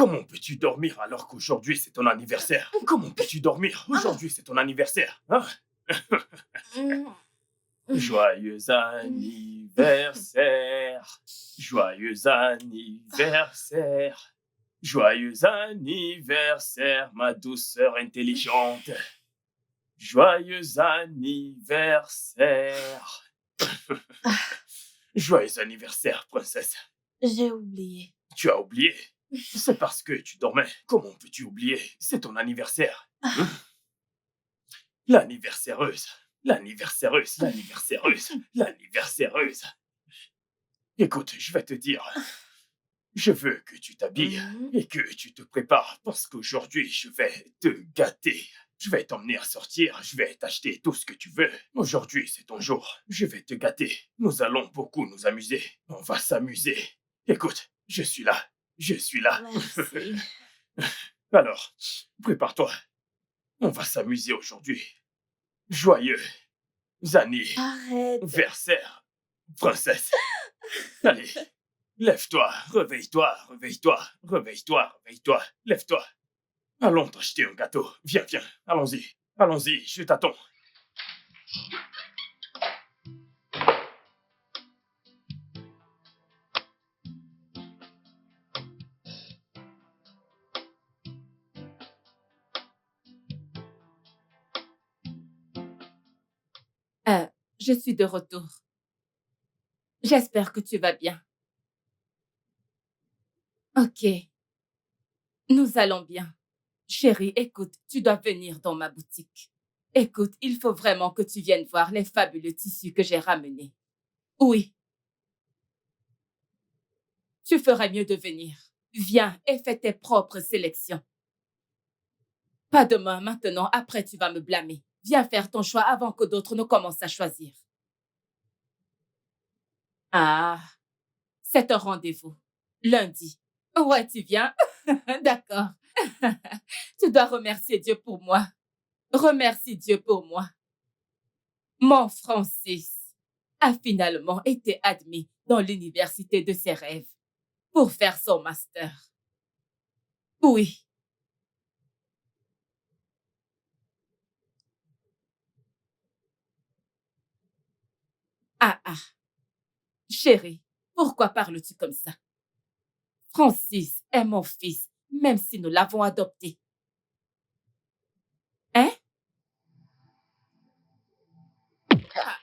Comment peux-tu dormir alors qu'aujourd'hui c'est ton anniversaire? Comment peux-tu dormir? Aujourd'hui c'est ton anniversaire. Hein? Mmh. Joyeux Mmh. anniversaire. Joyeux anniversaire. Joyeux anniversaire, ma douceur intelligente. Joyeux anniversaire. Joyeux anniversaire, princesse. J'ai oublié. Tu as oublié? C'est parce que tu dormais. Comment peux-tu oublier? C'est ton anniversaire. L'anniversaireuse. L'anniversaireuse. L'anniversaireuse. L'anniversaireuse. Écoute, je vais te dire. Je veux que tu t'habilles Mmh. et que tu te prépares parce qu'aujourd'hui, je vais te gâter. Je vais t'emmener à sortir, je vais t'acheter tout ce que tu veux. Aujourd'hui, c'est ton jour. Je vais te gâter. Nous allons beaucoup nous amuser. On va s'amuser. Écoute, je suis là. Je suis là. Merci. Alors, prépare-toi. On va s'amuser aujourd'hui. Joyeux Arrête. anniversaire, princesse. Allez, lève-toi, réveille-toi, réveille-toi, réveille-toi, réveille-toi, lève-toi. Allons t'acheter un gâteau. Viens, viens, allons-y, allons-y, je t'attends. Euh, je suis de retour. J'espère que tu vas bien. Ok, nous allons bien. Chérie, écoute, tu dois venir dans ma boutique. Écoute, il faut vraiment que tu viennes voir les fabuleux tissus que j'ai ramenés. Oui, tu ferais mieux de venir. Viens et fais tes propres sélections. Pas demain, maintenant, après tu vas me blâmer. Viens faire ton choix avant que d'autres ne commencent à choisir. Ah, c'est un rendez-vous. Lundi. Ouais, tu viens? D'accord. Tu dois remercier Dieu pour moi. Remercie Dieu pour moi. Mon Francis a finalement été admis dans l'université de ses rêves pour faire son master. Oui. Ah, ah. Chérie, pourquoi parles-tu comme ça? Francis est mon fils, même si nous l'avons adopté. Hein? Ah,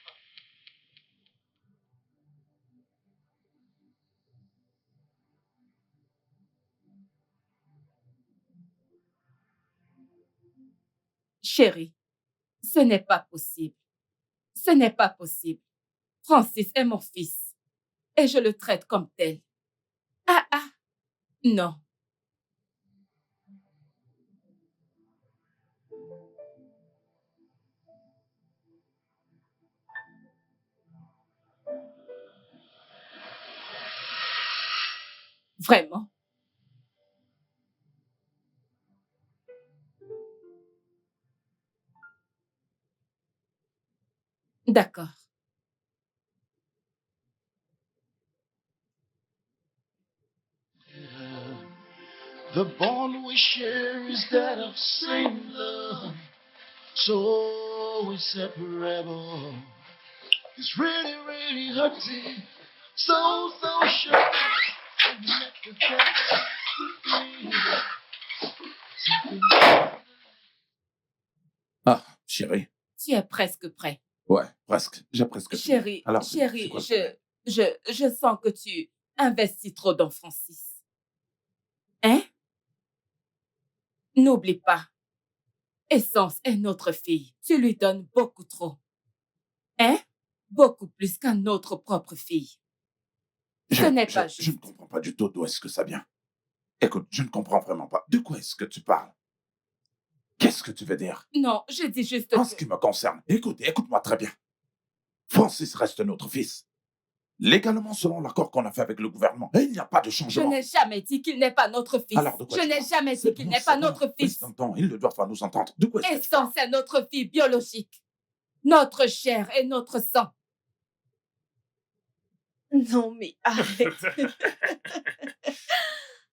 chérie, ce n'est pas possible. Ce n'est pas possible. Francis est mon fils et je le traite comme tel. Ah, ah. Non, vraiment. D'accord. The bond we share is that of same love, so inseparable. It's really, really hurting, so sure. Ah, chérie. Tu es presque prêt. Ouais, presque. J'ai presque fini. Chérie, Alors, c'est chérie, quoi le problème? je sens que tu investis trop dans Francis. Hein? N'oublie pas, Essence est notre fille. Tu lui donnes beaucoup trop. Hein? Beaucoup plus qu'à notre propre fille. Ce n'est pas Je ne juste. comprends pas du tout d'où est-ce que ça vient. Écoute, je ne comprends vraiment pas. De quoi est-ce que tu parles? Qu'est-ce que tu veux dire? Non, je dis juste En ce que... qui me concerne, écoute-moi très bien. Francis reste notre fils. Légalement, selon l'accord qu'on a fait avec le gouvernement, il n'y a pas de Je changement. n'ai jamais dit qu'il n'est pas notre fils. Alors, de quoi Je tu n'ai parles? jamais C'est dit qu'il bon, n'est c'est pas bon. notre fils. Laisse-nous, ils ne doivent pas nous entendre. De quoi est-ce que tu parles? Essence est notre fille biologique. Notre chair et notre sang. Non, mais arrête.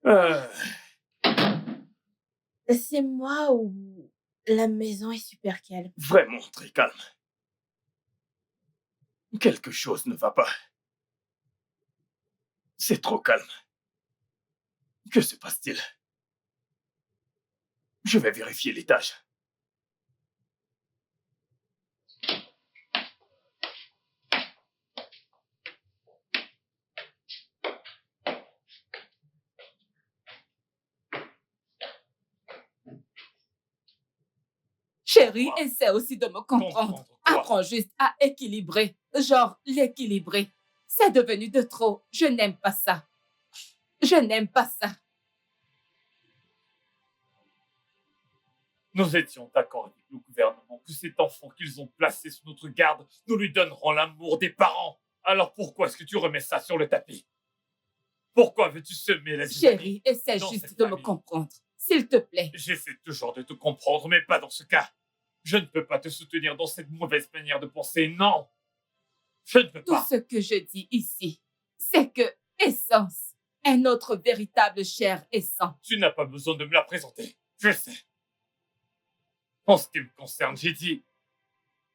Euh, C'est moi ou la maison est super calme? Vraiment très calme. Quelque chose ne va pas. C'est trop calme. Que se passe-t-il? Je vais vérifier l'étage. Chérie, Quoi? essaie aussi de me comprendre. Comprendre quoi? Apprends juste à équilibrer. Genre, l'équilibrer. C'est devenu de trop. Je n'aime pas ça. Je n'aime pas ça. Nous étions d'accord avec le gouvernement que cet enfant qu'ils ont placé sous notre garde, nous lui donnerons l'amour des parents. Alors pourquoi est-ce que tu remets ça sur le tapis? Pourquoi veux-tu semer la zizanie Chérie, essaie dans juste cette de me famille? comprendre. S'il te plaît. J'essaie toujours de te comprendre, mais pas dans ce cas. Je ne peux pas te soutenir dans cette mauvaise manière de penser, non. Je ne peux Tout pas. ce que je dis ici, c'est que Essence est notre véritable chair et sang. Tu n'as pas besoin de me la présenter. Je sais. En ce qui me concerne, j'ai dit,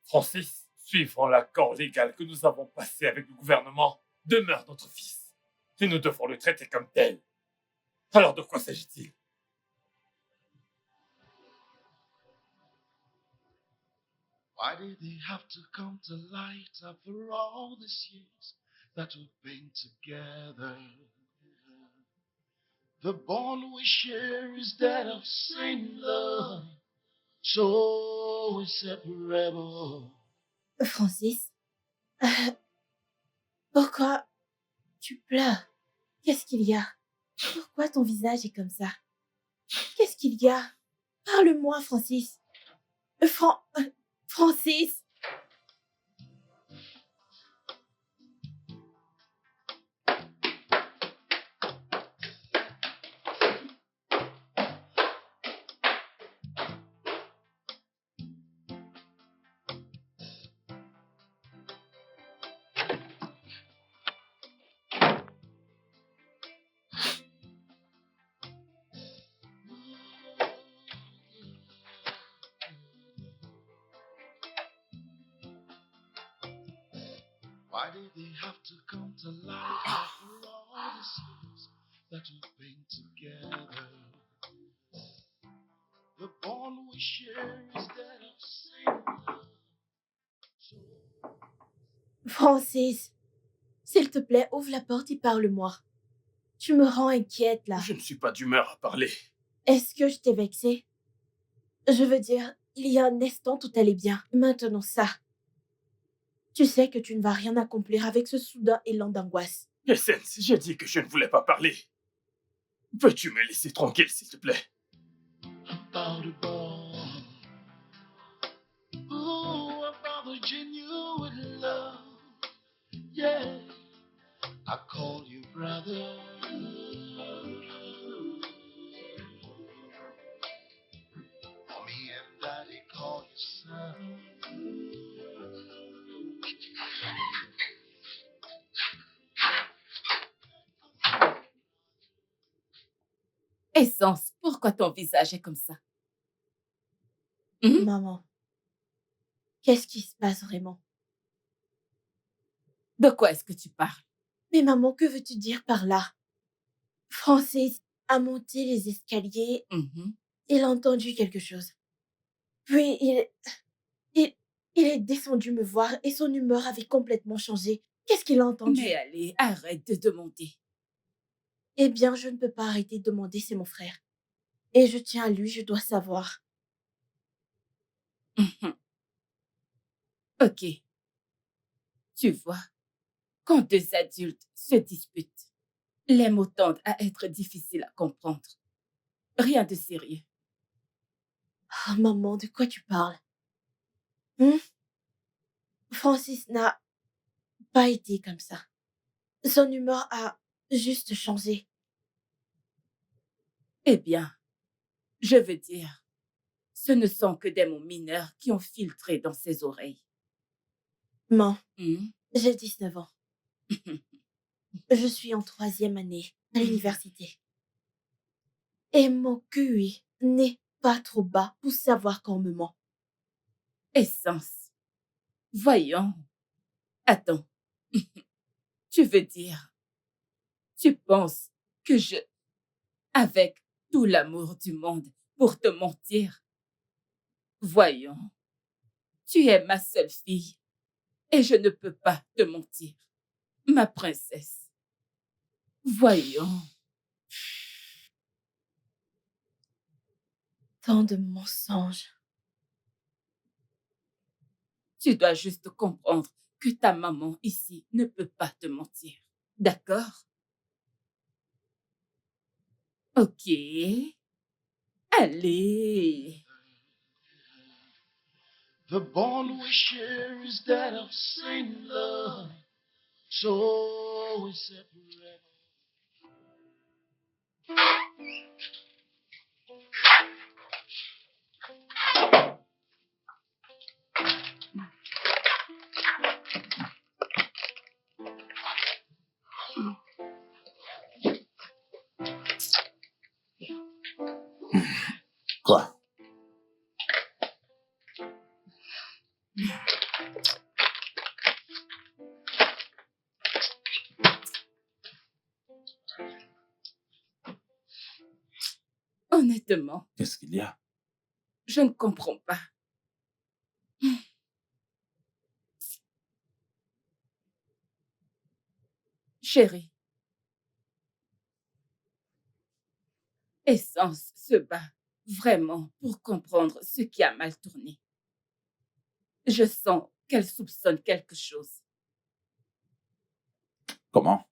Francis, suivant l'accord légal que nous avons passé avec le gouvernement, demeure notre fils. Et nous devons le traiter comme tel. Alors de quoi s'agit-il? Why did they have to come to light after all these years that we've been together? The bond we share is that of same love, so inseparable. Francis, pourquoi tu pleures? Qu'est-ce qu'il y a? Pourquoi ton visage est comme ça? Qu'est-ce qu'il y a? Parle-moi, Francis. Francis! Why did they have to come to light after all these years that we've been together? The bond we share is that of same love. So Francis, s'il te plaît, ouvre la porte et parle-moi. Tu me rends inquiète, là. Je ne suis pas d'humeur à parler. Est-ce que je t'ai vexée? Je veux dire, il y a un instant, tout allait bien. Maintenant, ça. Tu sais que tu ne vas rien accomplir avec ce soudain élan d'angoisse. Essence, j'ai dit que je ne voulais pas parler. Peux-tu me laisser tranquille, s'il te plaît? about a bond. Ooh, about the genuine love. Yeah, I call you brother. Mommy and daddy call you son. Essence, pourquoi ton visage est comme ça? Maman, qu'est-ce qui se passe vraiment? De quoi est-ce que tu parles? Mais maman, que veux-tu dire par là? Francis a monté les escaliers, il a entendu quelque chose. Puis il est descendu me voir et son humeur avait complètement changé. Qu'est-ce qu'il a entendu? Mais allez, arrête de demander. Eh bien, je ne peux pas arrêter de demander, c'est mon frère. Et je tiens à lui, je dois savoir. Ok. Tu vois, quand deux adultes se disputent, les mots tendent à être difficiles à comprendre. Rien de sérieux. Oh, maman, de quoi tu parles? Francis n'a pas été comme ça. Son humeur a juste changé. Eh bien, je veux dire, ce ne sont que des mots mineurs qui ont filtré dans ses oreilles. Maman, j'ai 19 ans. Je suis en 3e année à l'université. Et mon QI n'est pas trop bas pour savoir qu'on me ment. Essence. Voyons. Attends. Tu veux dire, tu penses que avec tout l'amour du monde, pour te mentir? Voyons. Tu es ma seule fille et je ne peux pas te mentir, ma princesse. Voyons. Tant de mensonges. Tu dois juste comprendre que ta maman ici ne peut pas te mentir. D'accord? Ok. Allez. The bond we share is that of same love, so we separate. Quoi? Honnêtement, Qu'est-ce qu'il y a? je ne comprends pas. Chérie, Essence se bat vraiment pour comprendre ce qui a mal tourné. Je sens qu'elle soupçonne quelque chose. Comment?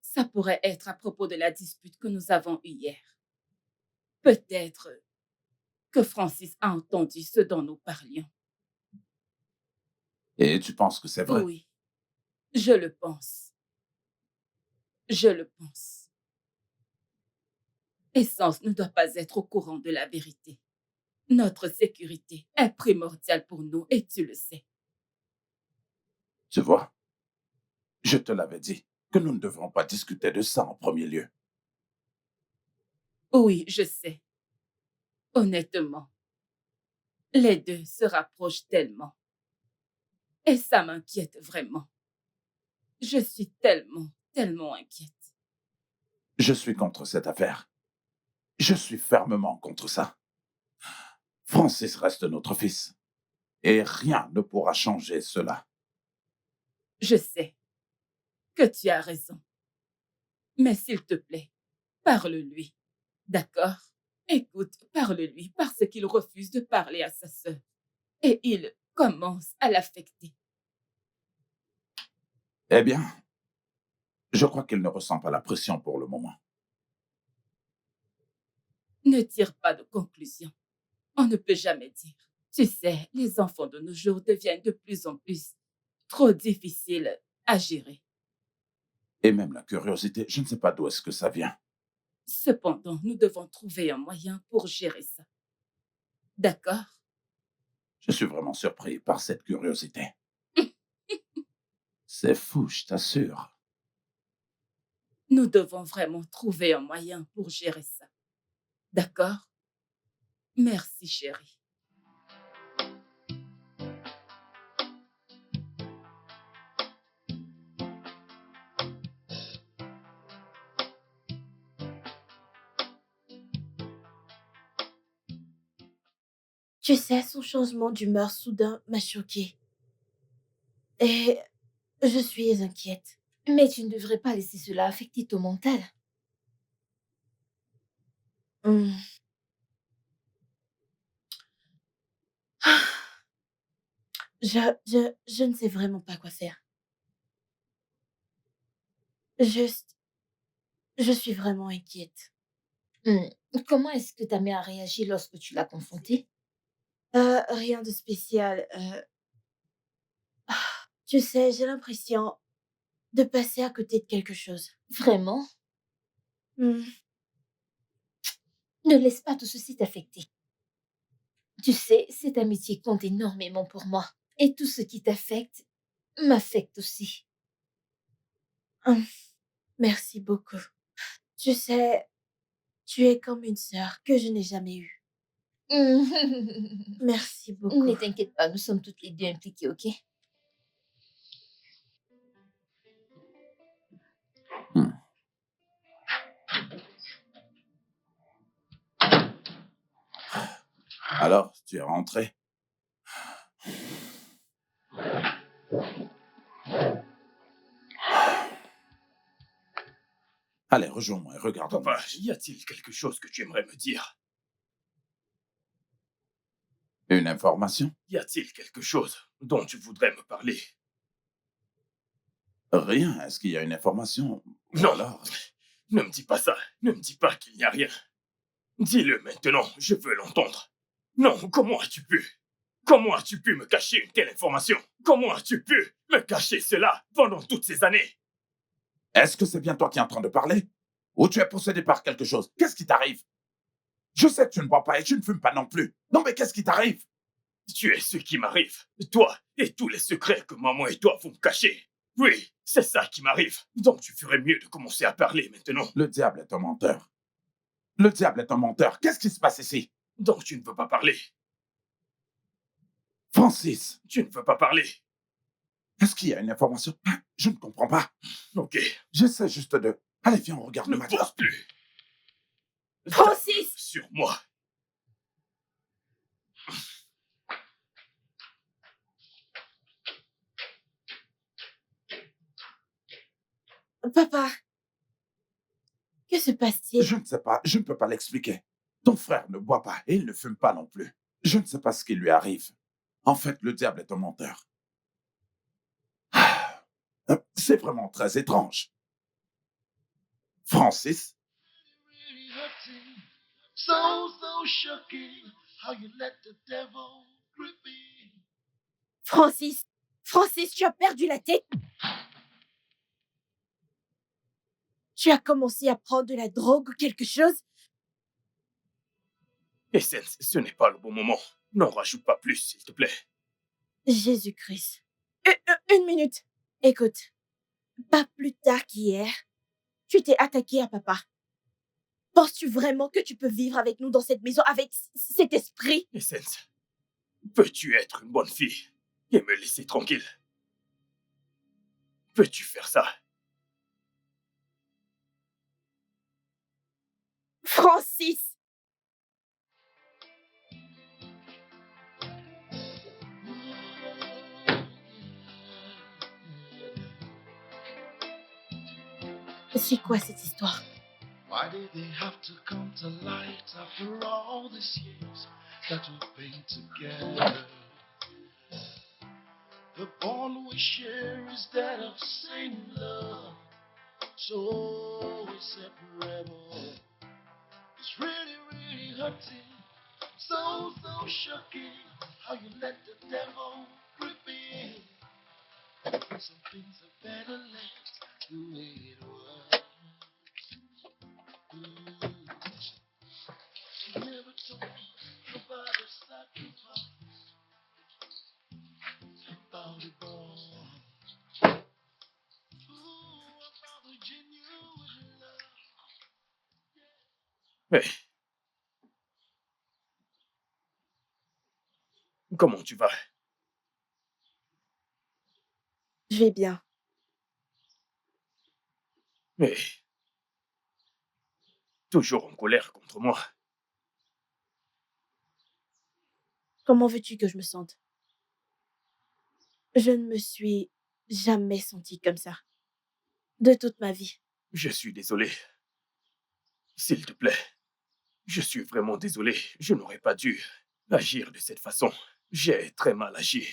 Ça pourrait être à propos de la dispute que nous avons eue hier. Peut-être que Francis a entendu ce dont nous parlions. Et tu penses que c'est vrai? Oui, je le pense. Je le pense. Essence ne doit pas être au courant de la vérité. Notre sécurité est primordiale pour nous et tu le sais. Tu vois, je te l'avais dit que nous ne devrons pas discuter de ça en premier lieu. Oui, je sais. Honnêtement, les deux se rapprochent tellement. Et ça m'inquiète vraiment. Je suis tellement inquiète. Je suis contre cette affaire. Je suis fermement contre ça. Francis reste notre fils. Et rien ne pourra changer cela. Je sais que tu as raison. Mais s'il te plaît, parle-lui. D'accord? Écoute, parle-lui parce qu'il refuse de parler à sa sœur. Et il commence à l'affecter. Eh bien, je crois qu'il ne ressent pas la pression pour le moment. Ne tire pas de conclusion. On ne peut jamais dire. Tu sais, les enfants de nos jours deviennent de plus en plus trop difficiles à gérer. Et même la curiosité, je ne sais pas d'où est-ce que ça vient. Cependant, nous devons trouver un moyen pour gérer ça. D'accord? Je suis vraiment surpris par cette curiosité. C'est fou, je t'assure. Nous devons vraiment trouver un moyen pour gérer ça. D'accord? Merci, chérie. Tu sais, son changement d'humeur soudain m'a choquée. Et je suis inquiète. Mais tu ne devrais pas laisser cela affecter ton mental. Hmm. Je ne sais vraiment pas quoi faire. Juste, je suis vraiment inquiète. Comment est-ce que ta mère a réagi lorsque tu l'as confrontée? Rien de spécial. Tu sais, j'ai l'impression de passer à côté de quelque chose. Vraiment? Hmm. Ne laisse pas tout ceci t'affecter. Tu sais, cette amitié compte énormément pour moi. Et tout ce qui t'affecte m'affecte aussi. Merci beaucoup. Tu sais, tu es comme une sœur que je n'ai jamais eue. Merci beaucoup. Ne t'inquiète pas, nous sommes toutes les deux impliquées, ok? Hmm. Alors, tu es rentré? Allez, rejoins-moi et regarde-moi. Papa, y a-t-il quelque chose que tu aimerais me dire? Une information? Y a-t-il quelque chose dont tu voudrais me parler? Rien. Est-ce qu'il y a une information? Ou Non. alors... Ne me dis pas ça. Ne me dis pas qu'il n'y a rien. Dis-le maintenant, je veux l'entendre. Non, comment as-tu pu? Comment as-tu pu me cacher une telle information? Comment as-tu pu me cacher cela pendant toutes ces années? Est-ce que c'est bien toi qui es en train de parler? Ou tu es possédé par quelque chose? Qu'est-ce qui t'arrive? Je sais que tu ne bois pas et tu ne fumes pas non plus. Non, mais qu'est-ce qui t'arrive? Tu es ce qui m'arrive. Toi et tous les secrets que maman et toi vont me cacher. Oui, c'est ça qui m'arrive. Donc tu ferais mieux de commencer à parler maintenant. Le diable est un menteur. Le diable est un menteur. Qu'est-ce qui se passe ici? Donc tu ne veux pas parler. Francis, Tu ne veux pas parler. est-ce qu'il y a une information? Je ne comprends pas. Ok. J'essaie juste de... Allez, viens, on regarde Ne le match. pose plus. Francis! Sur moi. Papa, que se passe-t-il? Je ne sais pas, je ne peux pas l'expliquer. Ton frère ne boit pas et il ne fume pas non plus. Je ne sais pas ce qui lui arrive. En fait, le diable est un menteur. C'est vraiment très étrange. Francis, Really hurting, so shocking. How you let the devil grip me. Francis! Francis, tu as perdu la tête? Tu as commencé à prendre de la drogue ou quelque chose? Essence, ce n'est pas le bon moment. N'en rajoute pas plus, s'il te plaît. Jésus-Christ. Une minute. Écoute, pas plus tard qu'hier, tu t'es attaqué à papa. Penses-tu vraiment que tu peux vivre avec nous dans cette maison avec cet esprit? Essence, peux-tu être une bonne fille et me laisser tranquille? Peux-tu faire ça? Francis! C'est quoi cette histoire? Why did they have to come to light after all these years that we've been together? The bond we share is that of same love, so inseparable. It's really hurting, so shocking. How you let the devil grip me. Some things are better left the way it was. You never told me about the sacrifice, about the bond. Ooh, about the genuine love. Mais... Comment tu vas? Je vais bien. Mais... Toujours en colère contre moi. Comment veux-tu que je me sente? Je ne me suis jamais sentie comme ça. De toute ma vie. Je suis désolé. S'il te plaît. Je suis vraiment désolé. Je n'aurais pas dû agir de cette façon. J'ai très mal agi.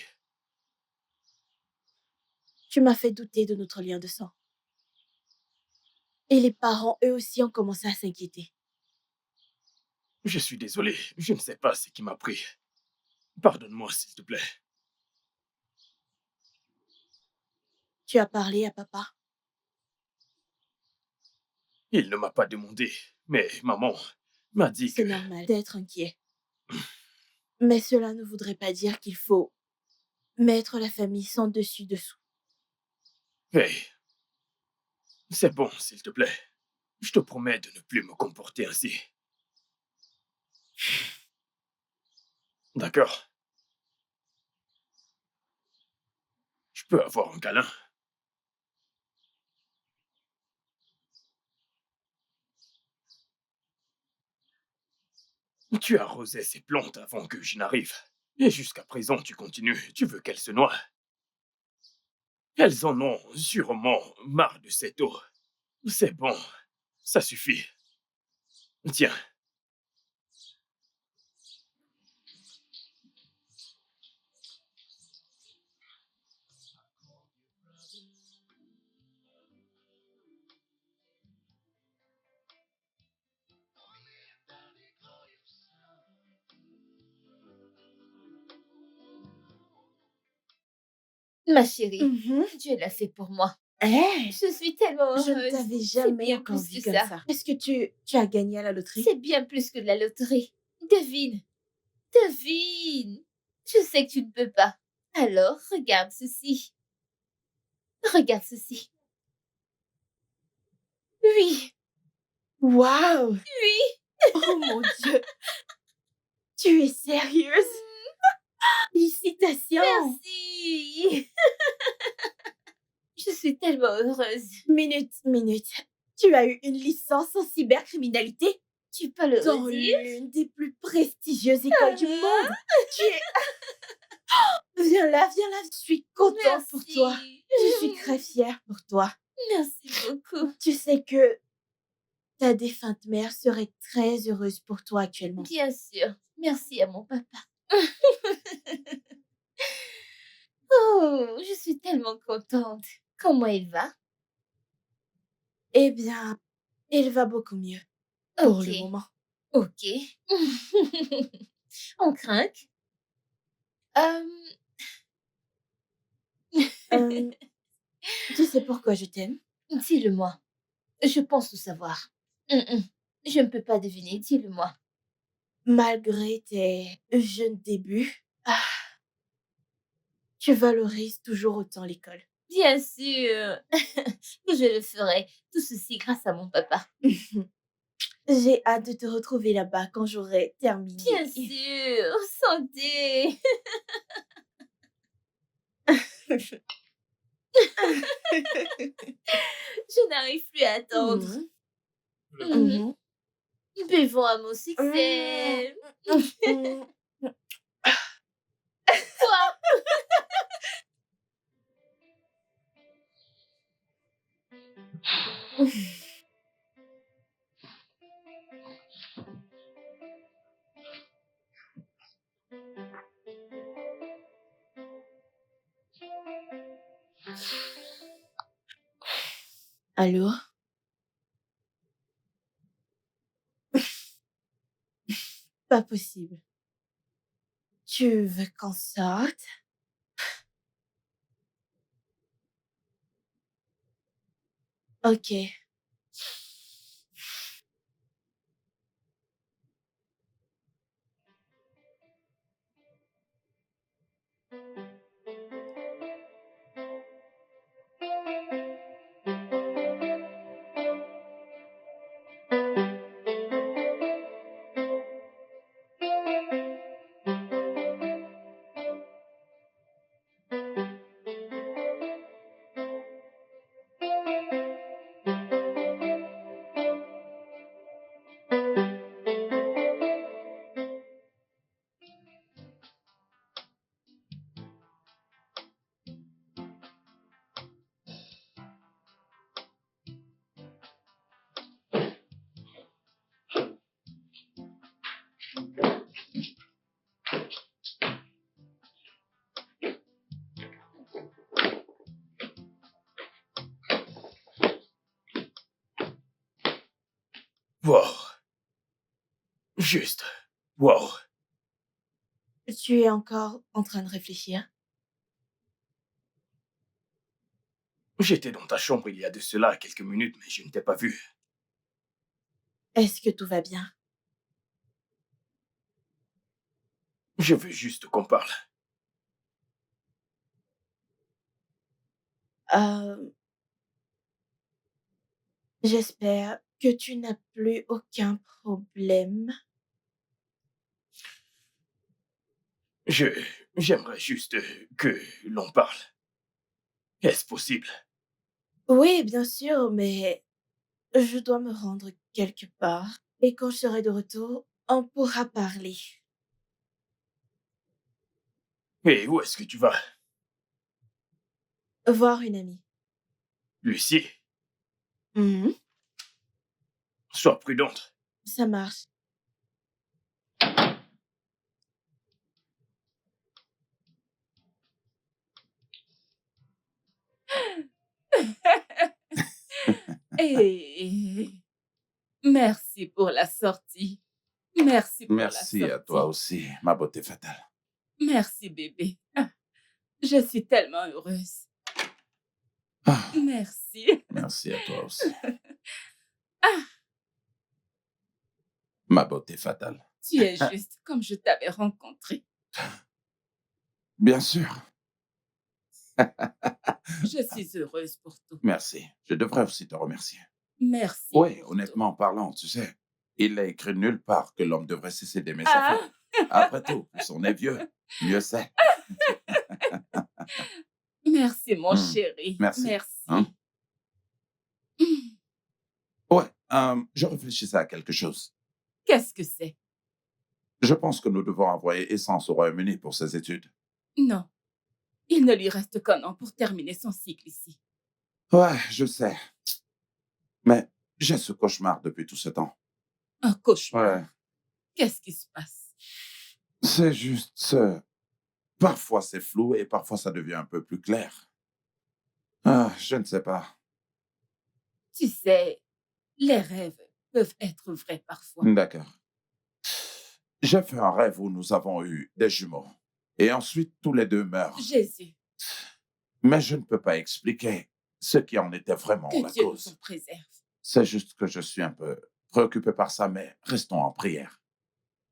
Tu m'as fait douter de notre lien de sang. Et les parents, eux aussi, ont commencé à s'inquiéter. Je suis désolé. Je ne sais pas ce qui m'a pris. Pardonne-moi, s'il te plaît. Tu as parlé à papa? Il ne m'a pas demandé, mais maman m'a dit que... C'est normal d'être inquiet. Mais cela ne voudrait pas dire qu'il faut mettre la famille sans dessus-dessous. Hey, c'est bon, s'il te plaît. Je te promets de ne plus me comporter ainsi. D'accord? Je peux avoir un câlin? Tu as arrosé ces plantes avant que je n'arrive. Et jusqu'à présent, tu continues. Tu veux qu'elles se noient. Elles en ont sûrement marre de cette eau. C'est bon. Ça suffit. Tiens. Ma chérie, Mhm. Dieu l'a fait pour moi. Eh, Je suis tellement je ne heureuse. t'avais C'est jamais bien encore plus vu que comme ça. ça. Est-ce que tu as gagné à la loterie? C'est bien plus que de la loterie. Devine. Devine. Je sais que tu ne peux pas. Alors, regarde ceci. Regarde ceci. Oui, Waouh! oui. Oh mon Dieu! Tu es sérieuse? Félicitations! Merci. Je suis tellement heureuse. Minute. Tu as eu une licence en cybercriminalité Tu peux le dans redire? l'une des plus prestigieuses écoles du monde. Tu es... Viens là. Je suis contente pour toi. Merci. Je suis très fière pour toi. Merci beaucoup. Tu sais que ta défunte mère serait très heureuse pour toi actuellement. Bien sûr. Merci à mon papa. Oh, je suis tellement contente. Comment il va? Eh bien, il va beaucoup mieux pour Ok. le moment. Ok. On craque. Euh, tu sais pourquoi je t'aime? Dis-le-moi. Je pense le savoir. Je ne peux pas deviner. Dis-le-moi. Malgré tes jeunes débuts, tu valorises toujours autant l'école. Bien sûr. Je le ferai. Tout ceci grâce à mon papa. J'ai hâte de te retrouver là-bas quand j'aurai terminé. Bien sûr. Santé. Je n'arrive plus à attendre. Mhm. Buvons à mon succès. Mhm. Quoi? Allô? Pas possible. Tu veux qu'on sorte? Ok. Wow. Juste. Wow. Tu es encore en train de réfléchir? J'étais dans ta chambre il y a de cela quelques minutes, mais je ne t'ai pas vu. Est-ce que tout va bien? Je veux juste qu'on parle. Euh, J'espère que tu n'as plus aucun problème? J'aimerais juste que l'on parle. Est-ce possible? Oui, bien sûr, mais je dois me rendre quelque part. Et quand je serai de retour, on pourra parler. Et où est-ce que tu vas? Voir une amie. Lucie, Mhm, sois prudente. ça marche. Et merci pour la sortie. Merci pour la Merci à toi sortie. aussi, ma beauté fatale. Merci, bébé. Ah, je suis tellement heureuse. Ah, Merci. merci à toi aussi, Ah, ma beauté fatale. tu es juste comme je t'avais rencontré. Bien sûr. Je suis heureuse pour tout. Merci. Je devrais aussi te remercier. Merci. Oui, pour honnêtement parlant, tu sais, il est écrit nulle part que l'homme devrait cesser d'aimer tout. sa Ah, femme. Après tout, plus on est vieux, mieux c'est. merci, mon Hmm, chéri. merci. Merci. Hein? Hmm, Ouais, je réfléchissais à quelque chose. qu'est-ce que c'est? Je pense que nous devons envoyer Essence au Royaume-Uni pour ses études. Non, il ne lui reste qu'un an pour terminer son cycle ici. Ouais, je sais. Mais j'ai ce cauchemar depuis tout ce temps. Un cauchemar. Ouais, Qu'est-ce qui se passe? c'est juste... Parfois c'est flou et parfois ça devient un peu plus clair. Ah, je ne sais pas. Tu sais, les rêves peuvent être vrais parfois. D'accord. J'ai fait un rêve où nous avons eu des jumeaux. Et ensuite, tous les deux meurent. Jésus, Mais je ne peux pas expliquer ce qui en était vraiment que la Dieu nous en cause. préserve. C'est juste que je suis un peu préoccupé par ça, mais restons en prière.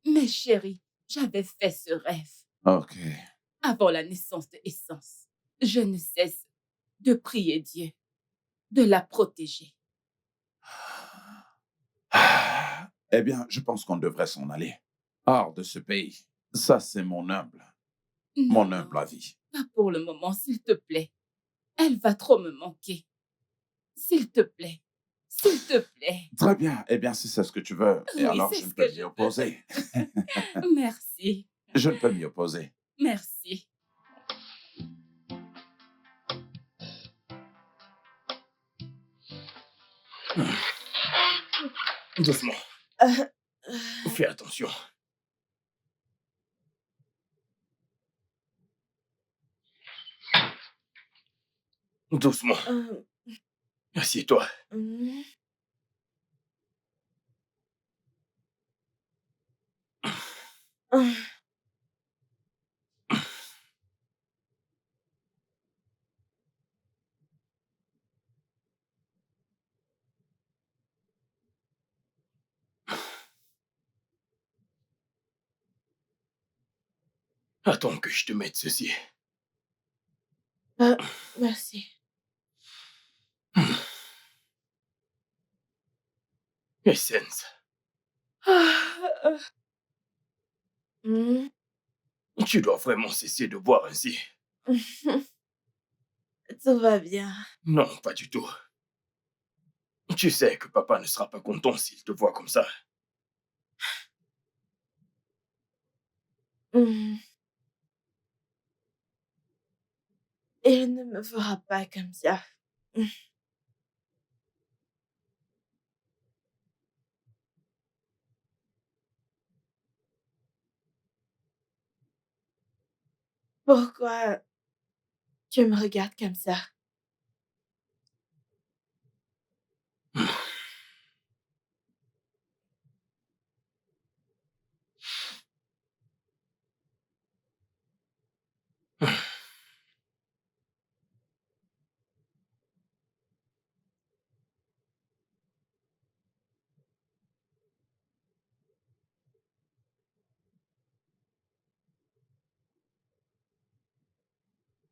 Mais chérie, j'avais fait ce rêve Ok. avant la naissance de Essence. Je ne cesse de prier Dieu, de la protéger. Ah, eh bien, je pense qu'on devrait s'en aller. Hors de ce pays. Ça, c'est mon Non, humble avis. pas pour le moment, s'il te plaît. Elle va trop me manquer. S'il te plaît, s'il te plaît. Très bien. Eh bien, si c'est ce que tu veux, et Oui, alors c'est je ne ce peux que m'y je veux. opposer. Merci, Je ne peux m'y opposer. merci. Doucement. Euh, Fais attention. Doucement. euh, Assieds-toi. hmm, euh, Attends que je te mette ceci. merci. Essence, Ah, hmm, tu dois vraiment cesser de boire ainsi. Tout va bien. Non, pas du tout. Tu sais que papa ne sera pas content s'il te voit comme ça. Hmm, Il ne me fera pas comme ça. Hmm, Pourquoi tu me regardes comme ça?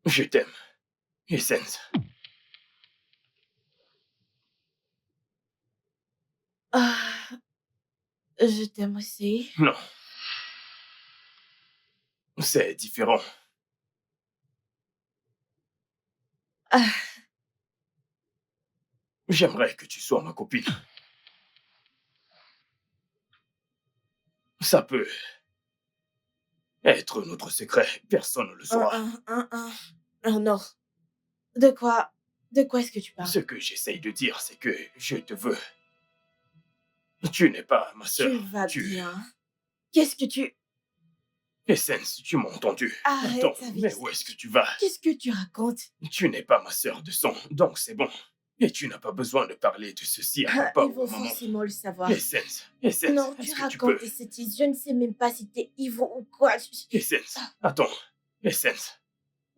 Je t'aime, Essence. Ah, je t'aime aussi. Non, c'est différent. Ah, J'aimerais que tu sois ma copine. Ça peut être notre secret. Personne ne le saura. non. De quoi est-ce que tu parles? Ce que j'essaye de dire, c'est que je te veux. Tu n'es pas ma sœur. Tu vas bien. Qu'est-ce que tu... Essence, tu m'as entendu. Arrête Attends, avec mais ça. où est-ce que tu vas? Qu'est-ce que tu racontes? Tu n'es pas ma sœur de sang, donc c'est bon. Et tu n'as pas besoin de parler de ceci à Ah, papa il ou faut à maman. forcément le savoir. Essence, Non, est-ce tu que tu peux? racontes des sottises. Je ne sais même pas si t'es Ivo ou quoi. Essence, attends. Essence,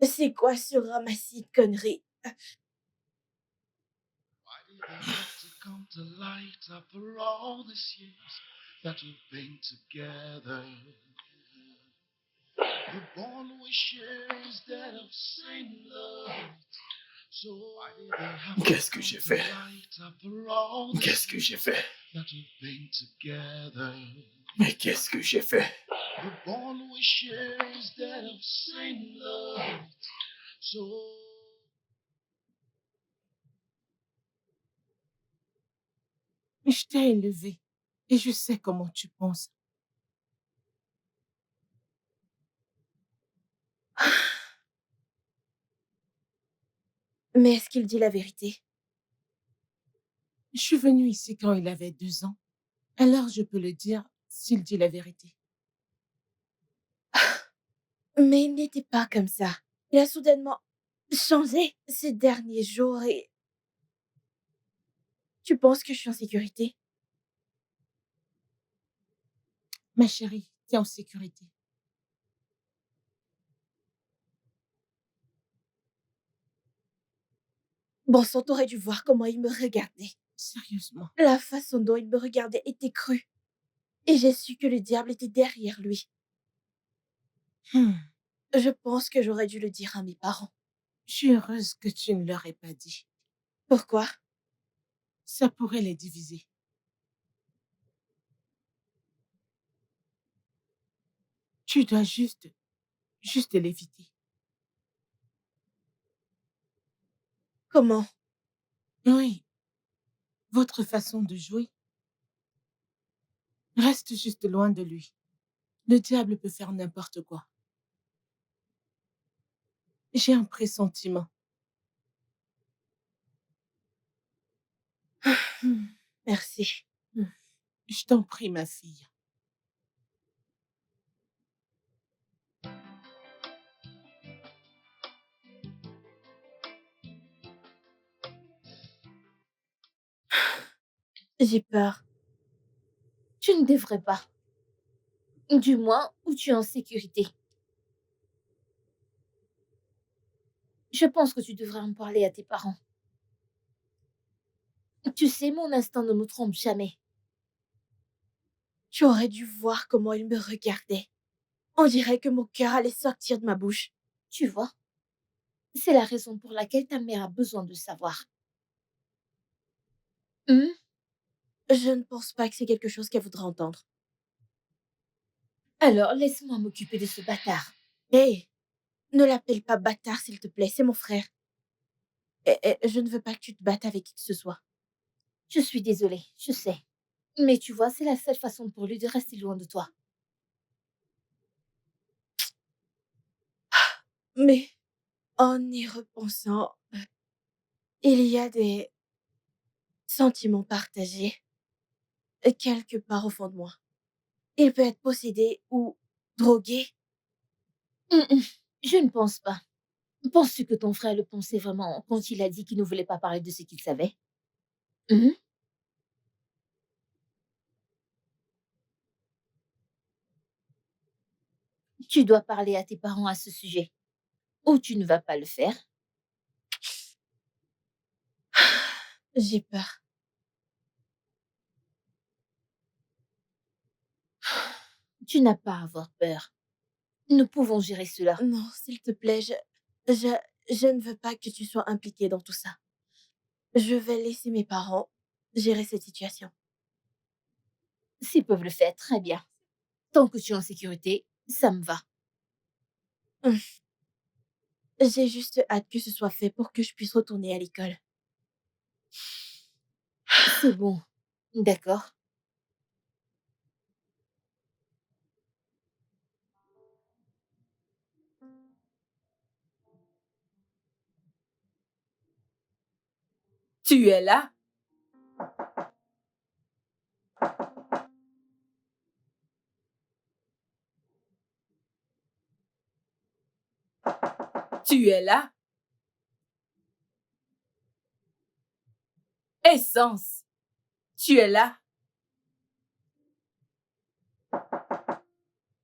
C'est quoi ce ramassis de conneries? Why did it have to come to light after all these years that we've been together? The bond we share is that of same love. So why did it have to qu'est-ce que come j'ai to fait? light after all these Qu'est-ce que j'ai fait? that we've been together? Mais qu'est-ce que j'ai fait? The bond we share is that of same love. So Je t'ai élevé et je sais comment tu penses. Mais est-ce qu'il dit la vérité? Je suis venue ici quand il avait 2 ans. Alors je peux le dire s'il dit la vérité. Mais il n'était pas comme ça. Il a soudainement changé ces derniers jours et... Tu penses que je suis en sécurité? Ma chérie, t'es en sécurité. Bon sang, t'aurais dû voir comment il me regardait. Sérieusement. La façon dont il me regardait était crue. Et j'ai su que le diable était derrière lui. Je pense que j'aurais dû le dire à mes parents. Je suis heureuse que tu ne leur aies pas dit. Pourquoi? Ça pourrait les diviser. Tu dois juste l'éviter. Comment? Oui, votre façon de jouer. Reste juste loin de lui. Le diable peut faire n'importe quoi. J'ai un pressentiment. Merci. Je t'en prie, ma fille. J'ai peur. Tu ne devrais pas. Du moins, où tu es en sécurité. Je pense que tu devrais en parler à tes parents. Tu sais, mon instinct ne me trompe jamais. Tu aurais dû voir comment il me regardait. On dirait que mon cœur allait sortir de ma bouche. Tu vois, c'est la raison pour laquelle ta mère a besoin de savoir. Je ne pense pas que c'est quelque chose qu'elle voudrait entendre. Alors, laisse-moi m'occuper de ce bâtard. Hé, ne l'appelle pas bâtard, s'il te plaît, c'est mon frère. Et je ne veux pas que tu te battes avec qui que ce soit. Je suis désolée, je sais. Mais tu vois, c'est la seule façon pour lui de rester loin de toi. Mais en y repensant, il y a des sentiments partagés quelque part au fond de moi. Il peut être possédé ou drogué. Je ne pense pas. Penses-tu que ton frère le pensait vraiment quand il a dit qu'il ne voulait pas parler de ce qu'il savait? Tu dois parler à tes parents à ce sujet. Ou tu ne vas pas le faire. J'ai peur. Tu n'as pas à avoir peur. Nous pouvons gérer cela. Non, s'il te plaît, je ne veux pas que tu sois impliqué dans tout ça. Je vais laisser mes parents gérer cette situation. S'ils peuvent le faire, très bien. Tant que tu es en sécurité, ça me va. J'ai juste hâte que ce soit fait pour que je puisse retourner à l'école. C'est bon. D'accord. Tu es là? Tu es là? Essence, tu es là?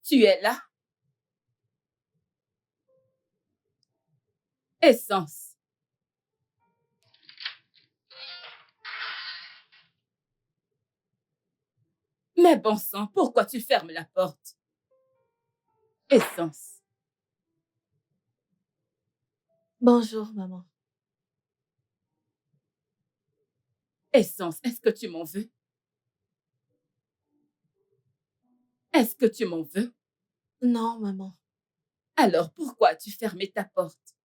Tu es là? Essence. Mais bon sang, pourquoi tu fermes la porte? Essence. Bonjour, maman. Essence, est-ce que tu m'en veux? Est-ce que tu m'en veux? Non, maman. Alors pourquoi as-tu fermé ta porte?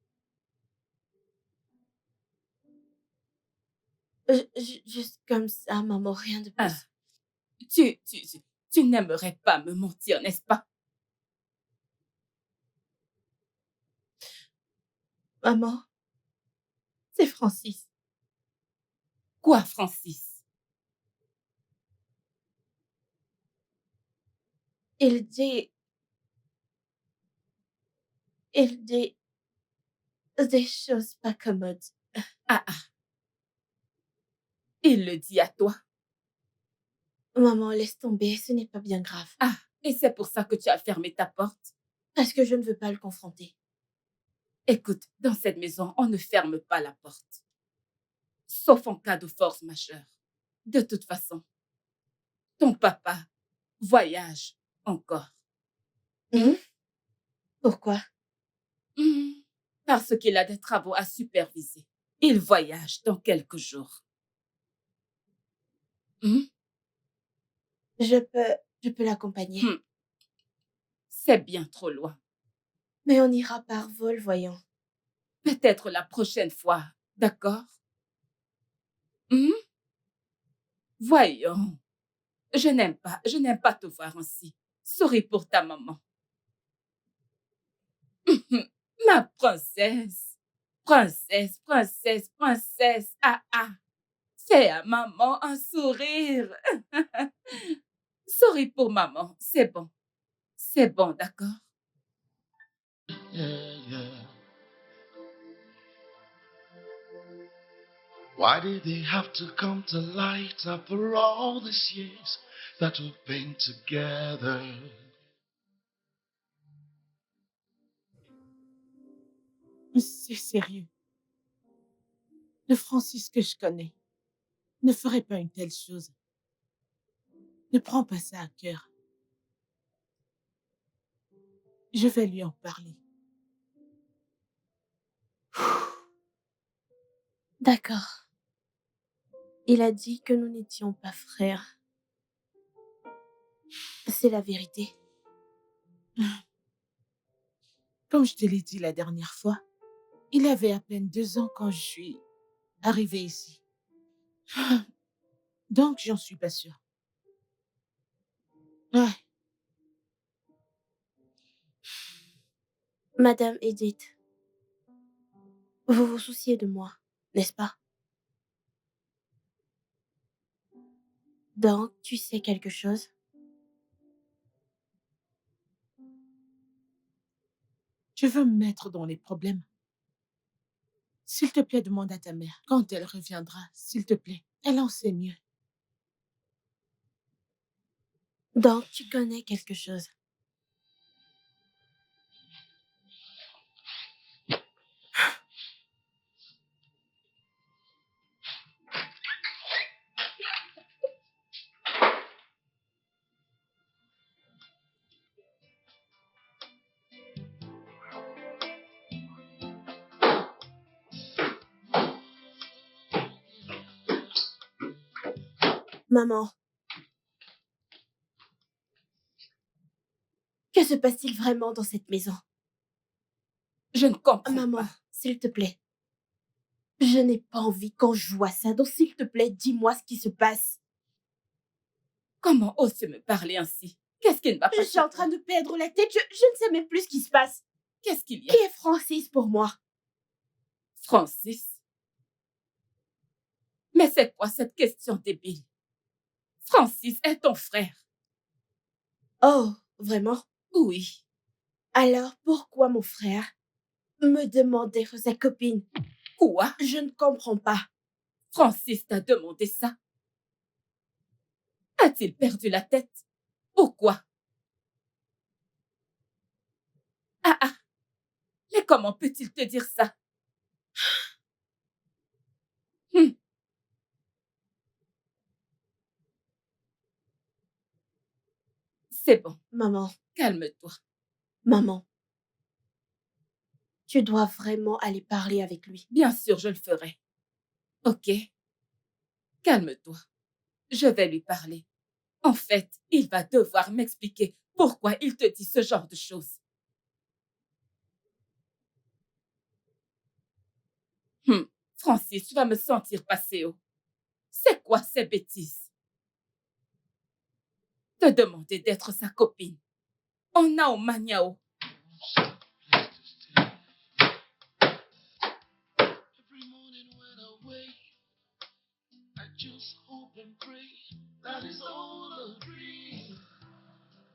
Juste comme ça, maman, rien de Ah, plus. tu n'aimerais pas me mentir, n'est-ce pas? Maman, c'est Francis. Quoi, Francis? Il dit des choses pas commodes. Ah, ah. Il le dit à toi. Maman, laisse tomber, ce n'est pas bien grave. Ah, et c'est pour ça que tu as fermé ta porte? Parce que je ne veux pas le confronter. Écoute, dans cette maison, on ne ferme pas la porte. Sauf en cas de force majeure. De toute façon, ton papa voyage encore. Pourquoi? Parce qu'il a des travaux à superviser. Il voyage dans quelques jours. Je peux l'accompagner. C'est bien trop loin. Mais on ira par vol, voyons. Peut-être la prochaine fois, d'accord? Voyons. Je n'aime pas te voir ainsi. Souris pour ta maman. Ma princesse. Princesse, princesse, princesse. Ah, ah. Fais à maman un sourire. Souris pour maman. C'est bon. C'est bon, d'accord? Yeah, yeah. Why did they have to come to light after all these years that we've been together? C'est sérieux. Le Francis que je connais ne ferait pas une telle chose. Ne prends pas ça à cœur. Je vais lui en parler. D'accord. Il a dit que nous n'étions pas frères. C'est la vérité. Comme je te l'ai dit la dernière fois, il avait à peine 2 ans quand je suis arrivée ici. Donc, j'en suis pas sûre. Ouais. Madame Edith, vous vous souciez de moi, n'est-ce pas? Donc, tu sais quelque chose? Je veux me mettre dans les problèmes. S'il te plaît, demande à ta mère. Quand elle reviendra, s'il te plaît. Elle en sait mieux. Donc, tu connais quelque chose. Maman, Que se passe-t-il vraiment dans cette maison? Je ne comprends Maman, pas. s'il te plaît. Je n'ai pas envie quand je vois ça, donc s'il te plaît, dis-moi ce qui se passe. Comment oses-tu me parler ainsi? Qu'est-ce qui ne va pas Je suis en train de perdre la tête, je ne sais même plus ce qui se passe. Qu'est-ce qu'il y a? Qui est Francis pour moi? Francis? Mais c'est quoi cette question débile? Francis est ton frère. Oh, vraiment? Oui. Alors pourquoi mon frère me demande d'être sa copine? Quoi? Je ne comprends pas. Francis t'a demandé ça? A-t-il perdu la tête? Pourquoi? Ah! Mais comment peut-il te dire ça? C'est bon. Maman, Calme-toi. maman. Tu dois vraiment aller parler avec lui. Bien sûr, je le ferai. Ok? Calme-toi. Je vais lui parler. En fait, il va devoir m'expliquer pourquoi il te dit ce genre de choses. Francis, tu vas me sentir passer haut. C'est quoi ces bêtises? Te demander d'être sa copine. On a au maniao. Every morning when I wake, I just hope and pray that it's all a dream.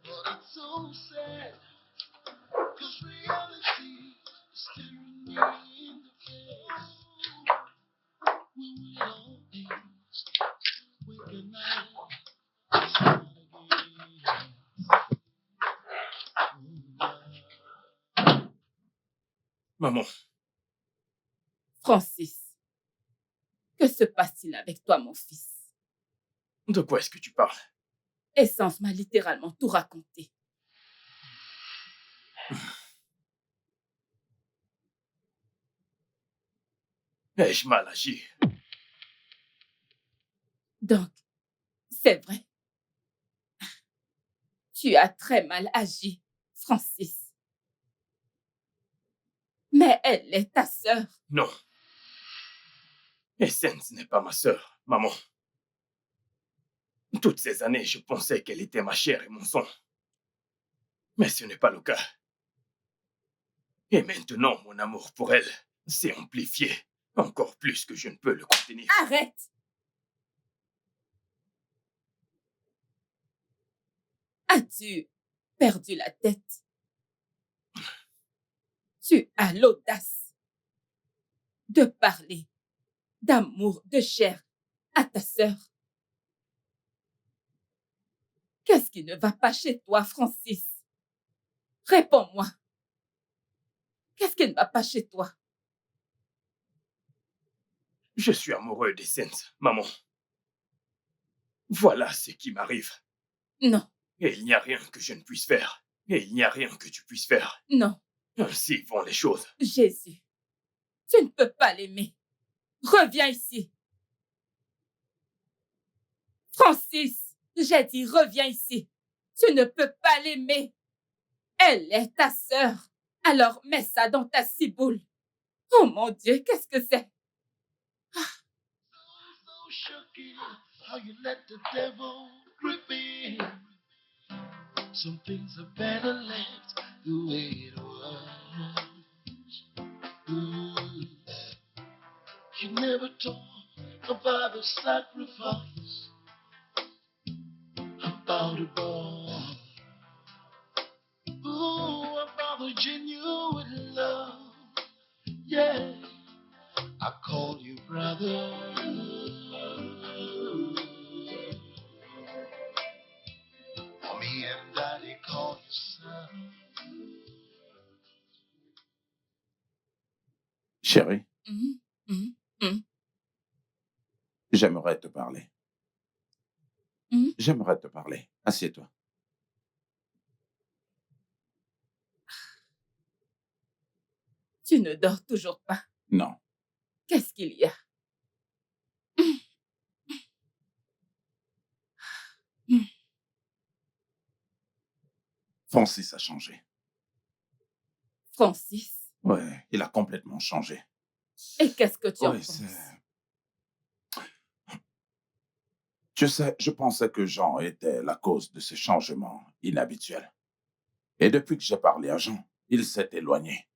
But it's so sad, cause reality is staring me in the face. When will it all end? When can I start again? Maman, Francis, que se passe-t-il avec toi, mon fils? de quoi est-ce que tu parles? Essence m'a littéralement tout raconté. Ai-je mal agi? Donc, c'est vrai. Tu as très mal agi, Francis. Mais elle est ta sœur. Non. Essence n'est pas ma sœur, maman. Toutes ces années, je pensais qu'elle était ma chair et mon sang. Mais ce n'est pas le cas. Et maintenant, mon amour pour elle s'est amplifié, encore plus que je ne peux le contenir. Arrête! As-tu perdu la tête? Tu as l'audace de parler d'amour, de chair à ta sœur. Qu'est-ce qui ne va pas chez toi, Francis? Réponds-moi. Qu'est-ce qui ne va pas chez toi? Je suis amoureux d'Essence, maman. Voilà ce qui m'arrive. Non, Et il n'y a rien que je ne puisse faire. Et il n'y a rien que tu puisses faire. non, Ainsi vont les choses. Jésus, tu ne peux pas l'aimer. Reviens ici. Francis, j'ai dit reviens ici. Tu ne peux pas l'aimer. Elle est ta sœur. Alors mets ça dans ta ciboule. Oh mon Dieu, qu'est-ce que c'est? So shocking how you let the devil grip in. Some things are better left the way it was. Ooh. You never talk about the sacrifice, about the bond. Ooh, about the genuine love. Yeah, I call you brother. Me and Daddy call you son. Chérie, Hum. j'aimerais te parler. Mhm. J'aimerais te parler. Assieds-toi. Tu ne dors toujours pas. Non. Qu'est-ce qu'il y a? Francis a changé. Francis, Ouais, il a complètement changé. et qu'est-ce que tu en Oui, penses? Tu sais, je pensais que Jean était la cause de ce changement inhabituel. Et depuis que j'ai parlé à Jean, il s'est éloigné.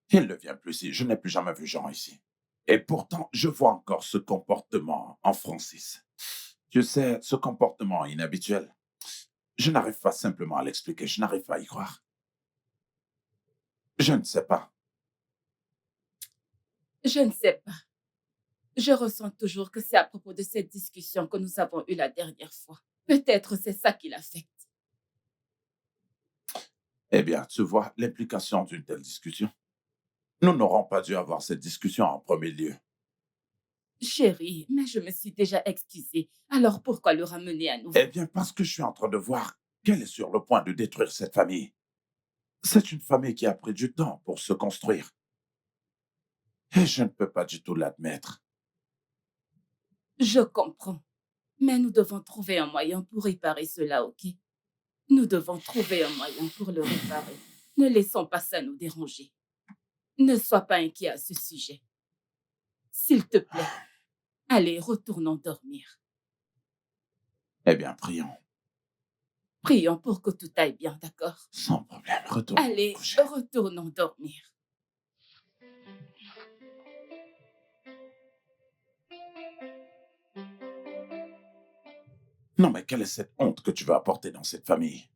Il ne vient plus ici. Je n'ai plus jamais vu Jean ici. Et pourtant, je vois encore ce comportement en Francis. Tu sais, ce comportement inhabituel, je n'arrive pas simplement à l'expliquer. Je n'arrive pas à y croire. Je ne sais pas. Je ne sais pas. Je ressens toujours que c'est à propos de cette discussion que nous avons eue la dernière fois. Peut-être c'est ça qui l'affecte. Eh bien, tu vois l'implication d'une telle discussion. Nous n'aurons pas dû avoir cette discussion en premier lieu. Chérie, mais je me suis déjà excusée. Alors pourquoi le ramener à nouveau? Eh bien, parce que je suis en train de voir qu'elle est sur le point de détruire cette famille. C'est une famille qui a pris du temps pour se construire. Et je ne peux pas du tout l'admettre. Je comprends. Mais nous devons trouver un moyen pour réparer cela, ok? Nous devons trouver un moyen pour le réparer. Ne laissons pas ça nous déranger. Ne sois pas inquiet à ce sujet. S'il te plaît, allez, retournons dormir. Eh bien, prions. Prions pour que tout aille bien, d'accord? Sans problème, retournons nous Allez, coucher. retournons dormir. Non, mais quelle est cette honte que tu veux apporter dans cette famille?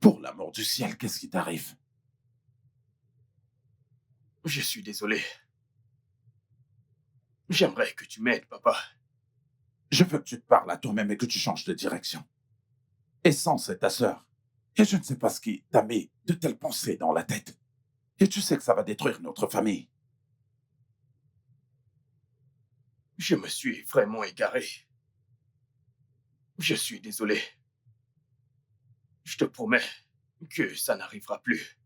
Pour l'amour du ciel, qu'est-ce qui t'arrive? Je suis désolé. J'aimerais que tu m'aides, papa. Je veux que tu te parles à toi-même et que tu changes de direction. Essence, c'est ta sœur. Et je ne sais pas ce qui t'a mis de telles pensées dans la tête. Et tu sais que ça va détruire notre famille. Je me suis vraiment égaré. Je suis désolé. Je te promets que ça n'arrivera plus.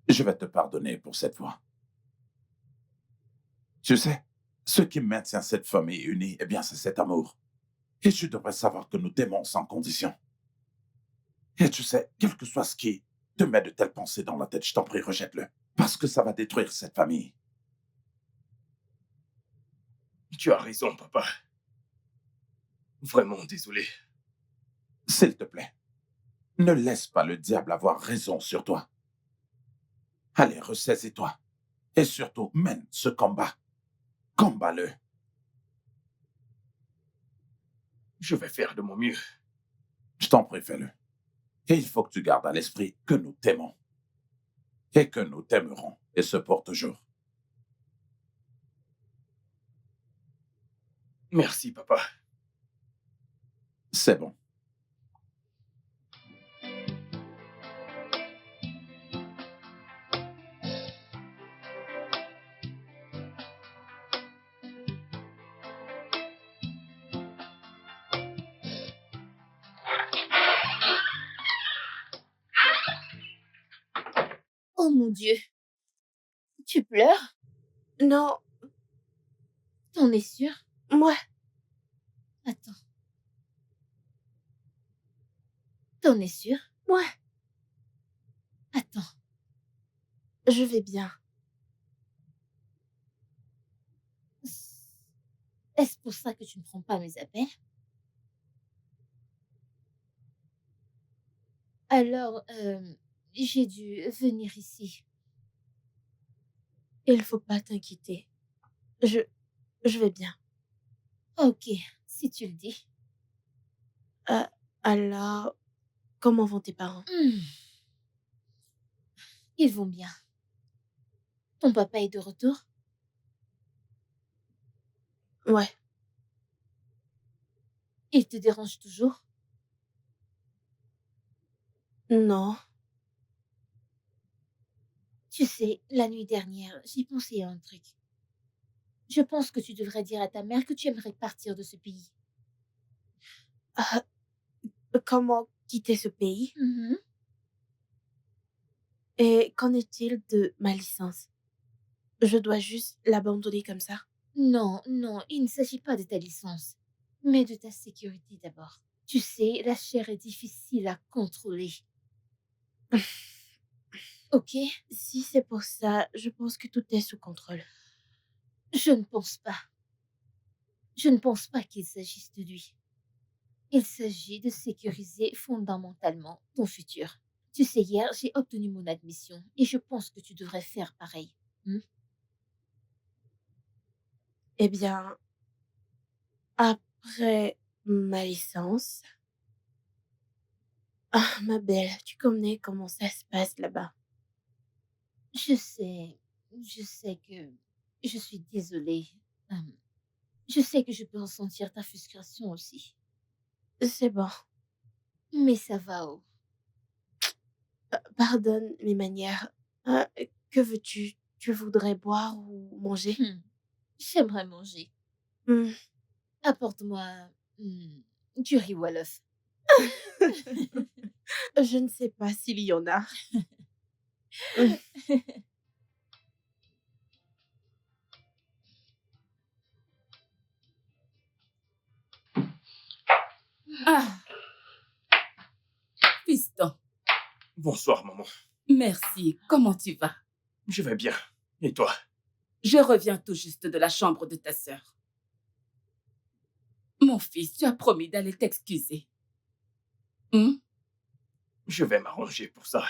Je vais te pardonner pour cette fois. Tu sais, ce qui maintient cette famille unie, eh bien, c'est cet amour. Et tu devrais savoir que nous t'aimons sans condition. Et tu sais, quel que soit ce qui te met de telles pensées dans la tête, je t'en prie, rejette-le. Parce que ça va détruire cette famille. Tu as raison, papa. Vraiment désolé. S'il te plaît, ne laisse pas le diable avoir raison sur toi. Allez, ressaisis-toi. Et surtout, mène ce combat. Combat-le. Je vais faire de mon mieux. Je t'en prie, fais-le. Et il faut que tu gardes à l'esprit que nous t'aimons. Et que nous t'aimerons. Et ce pour toujours. Merci, papa. C'est bon. Oh mon Dieu. Tu pleures? Non, T'en es sûr? moi, Attends. T'en es sûr? moi, Attends. je vais bien. Est-ce pour ça que tu ne prends pas mes appels? Alors, j'ai dû venir ici. Il faut pas t'inquiéter. Je, je vais bien. Ok, si tu le dis. Alors, comment vont tes parents? Ils vont bien. Ton papa est de retour? Ouais, Il te dérange toujours? non. Tu sais, la nuit dernière, j'ai pensé à un truc. Je pense que tu devrais dire à ta mère que tu aimerais partir de ce pays. Ah, comment quitter ce pays? Mhm. Et qu'en est-il de ma licence? Je dois juste l'abandonner comme ça? Non, non, il ne s'agit pas de ta licence, mais de ta sécurité d'abord. Tu sais, la chair est difficile à contrôler. Ok? Si c'est pour ça, je pense que tout est sous contrôle. Je ne pense pas. Je ne pense pas qu'il s'agisse de lui. Il s'agit de sécuriser fondamentalement ton futur. Tu sais, hier, j'ai obtenu mon admission et je pense que tu devrais faire pareil. Eh bien, après ma licence... Ah, ma belle, tu connais comment ça se passe là-bas. Je sais que je suis désolée. Je sais que je peux ressentir ta frustration aussi. C'est bon. Mais ça va, oh. Pardonne mes manières. Que veux-tu? Tu voudrais boire ou manger? J'aimerais manger. Hmm. Apporte-moi du riz Wolof. Je ne sais pas s'il y en a. Ah, fiston, Bonsoir, maman. merci. Comment tu vas? Je vais bien. Et toi? Je reviens tout juste de la chambre de ta sœur. Mon fils, tu as promis d'aller t'excuser. Je vais m'arranger pour ça.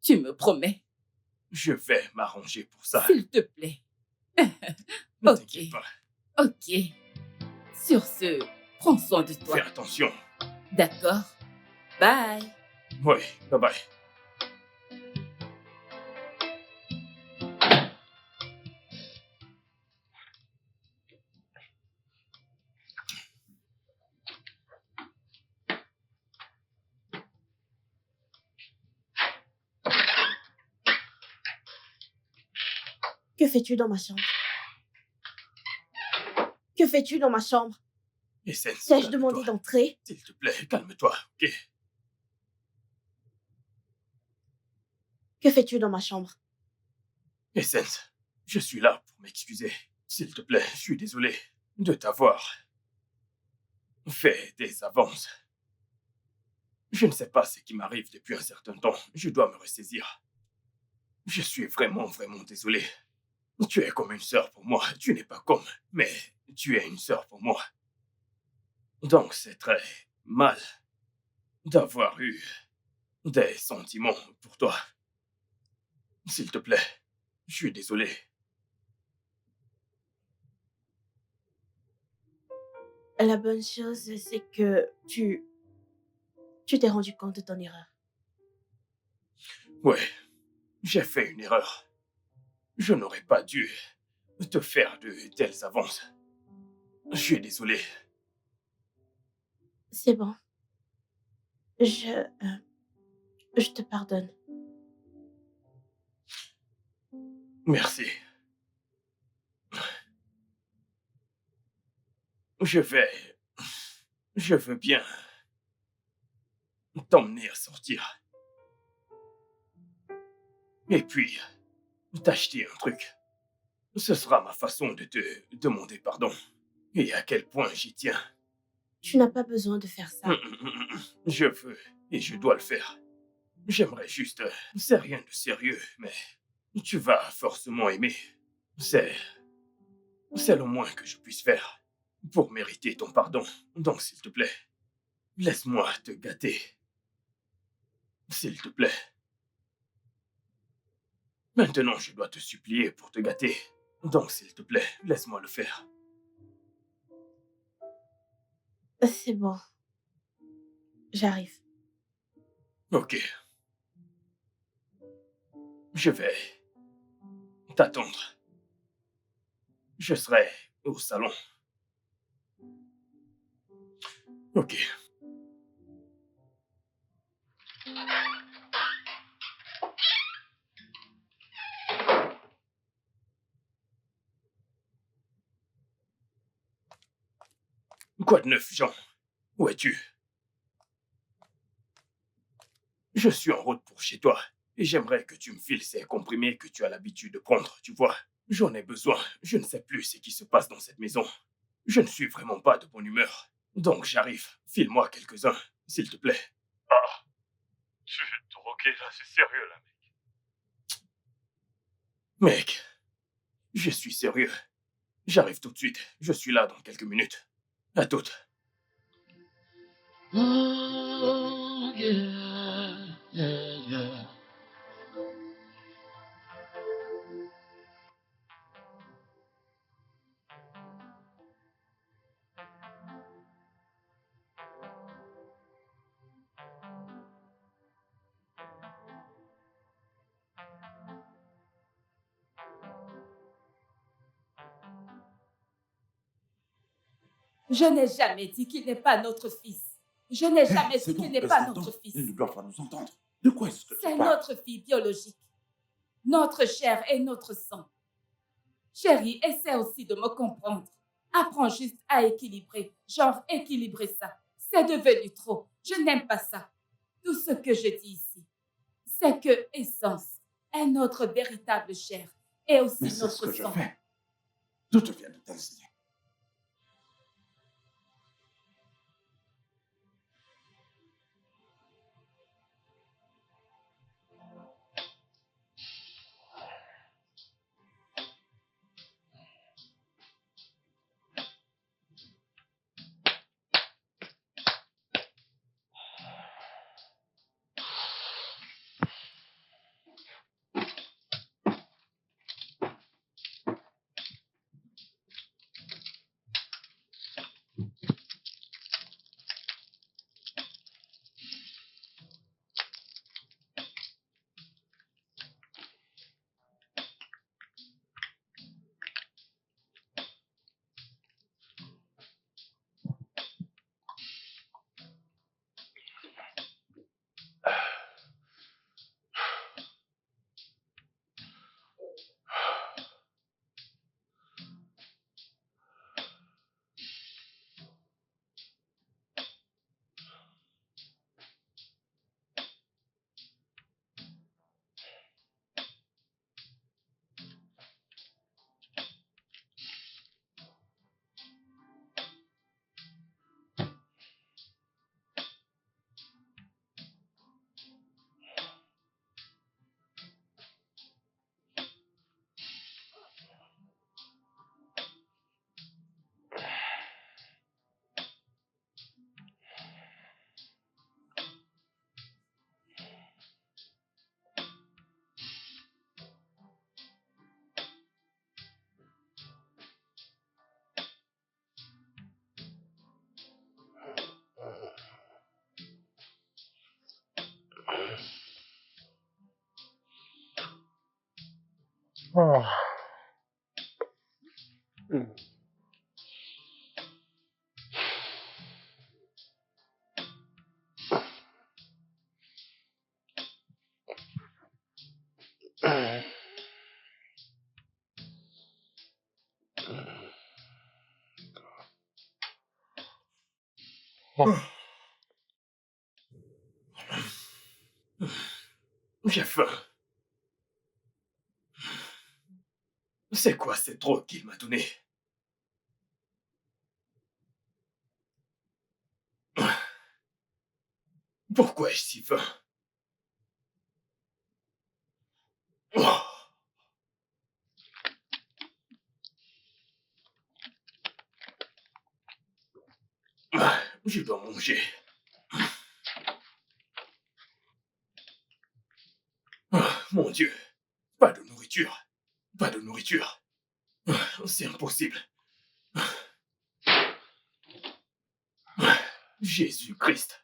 Tu me promets? Je vais m'arranger pour ça. S'il te plaît. Ne Ok. t'inquiète pas. Ok. Sur ce, prends soin de toi. Fais attention. D'accord? Bye. Oui, bye bye. Que fais-tu dans ma chambre? Que fais-tu dans ma chambre? Essence, T'ai-je demandé d'entrer? s'il te plaît, calme-toi, ok? Que fais-tu dans ma chambre? Essence, je suis là pour m'excuser. S'il te plaît, je suis désolé de t'avoir fait des avances. Je ne sais pas ce qui m'arrive depuis un certain temps. Je dois me ressaisir. Je suis vraiment, vraiment désolé. Tu es comme une sœur pour moi. Tu n'es pas comme, mais tu es une sœur pour moi. Donc c'est très mal d'avoir eu des sentiments pour toi. S'il te plaît, je suis désolé. La bonne chose, c'est que tu t'es rendu compte de ton erreur. Ouais, j'ai fait une erreur. Je n'aurais pas dû te faire de telles avances. Je suis désolé. C'est bon. Je te pardonne. Merci. Je veux bien t'emmener à sortir. Et puis, t'acheter un truc. Ce sera ma façon de te demander pardon. Et à quel point j'y tiens. Tu n'as pas besoin de faire ça. Je veux et je dois le faire. J'aimerais juste... C'est rien de sérieux, mais tu vas forcément aimer. C'est le moins que je puisse faire pour mériter ton pardon. Donc, s'il te plaît, laisse-moi te gâter. S'il te plaît. Maintenant, je dois te supplier pour te gâter. Donc, s'il te plaît, laisse-moi le faire. C'est bon. J'arrive. Ok. Je vais t'attendre. Je serai au salon. Ok. Quoi de neuf, Jean? Où es-tu? Je suis en route pour chez toi et j'aimerais que tu me files ces comprimés que tu as l'habitude de prendre, tu vois. J'en ai besoin. Je ne sais plus ce qui se passe dans cette maison. Je ne suis vraiment pas de bonne humeur. Donc j'arrive. File-moi quelques-uns, s'il te plaît. Ah, tu es drogué là, c'est sérieux là, mec. Mec, je suis sérieux. J'arrive tout de suite. Je suis là dans quelques minutes. À toutes. Oh, yeah, yeah, yeah. Je n'ai jamais dit qu'il n'est pas notre fils. Je n'ai jamais C'est dit qu'il bon, n'est laisse pas l'entendre. notre fils. Il ne doit pas nous entendre. De quoi est-ce que tu C'est parles? notre fille biologique. Notre chair et notre sang. Chérie, essaie aussi de me comprendre. Apprends juste à équilibrer. Genre, équilibrer ça. C'est devenu trop. Je n'aime pas ça. Tout ce que je dis ici, c'est que Essence est notre véritable chair et aussi Mais c'est ce notre que je sang. fais. D'où te viennent de telles idées? J'ai faim. C'est quoi cette drogue qu'il m'a donnée? Pourquoi ai-je si faim? Oh. Je dois manger. Mon Dieu, pas de nourriture. Pas de nourriture. C'est impossible. Jésus-Christ.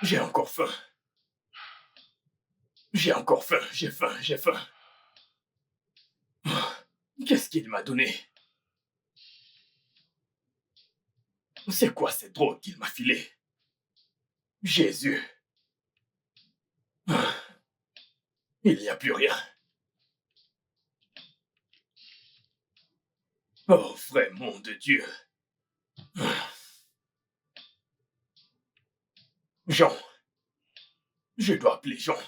J'ai encore faim. J'ai encore faim, j'ai faim, j'ai faim. Qu'est-ce qu'il m'a donné? C'est quoi cette drogue qu'il m'a filée? Jésus. Il n'y a plus rien. Oh, vrai nom de Dieu. Jean. Je dois appeler Jean.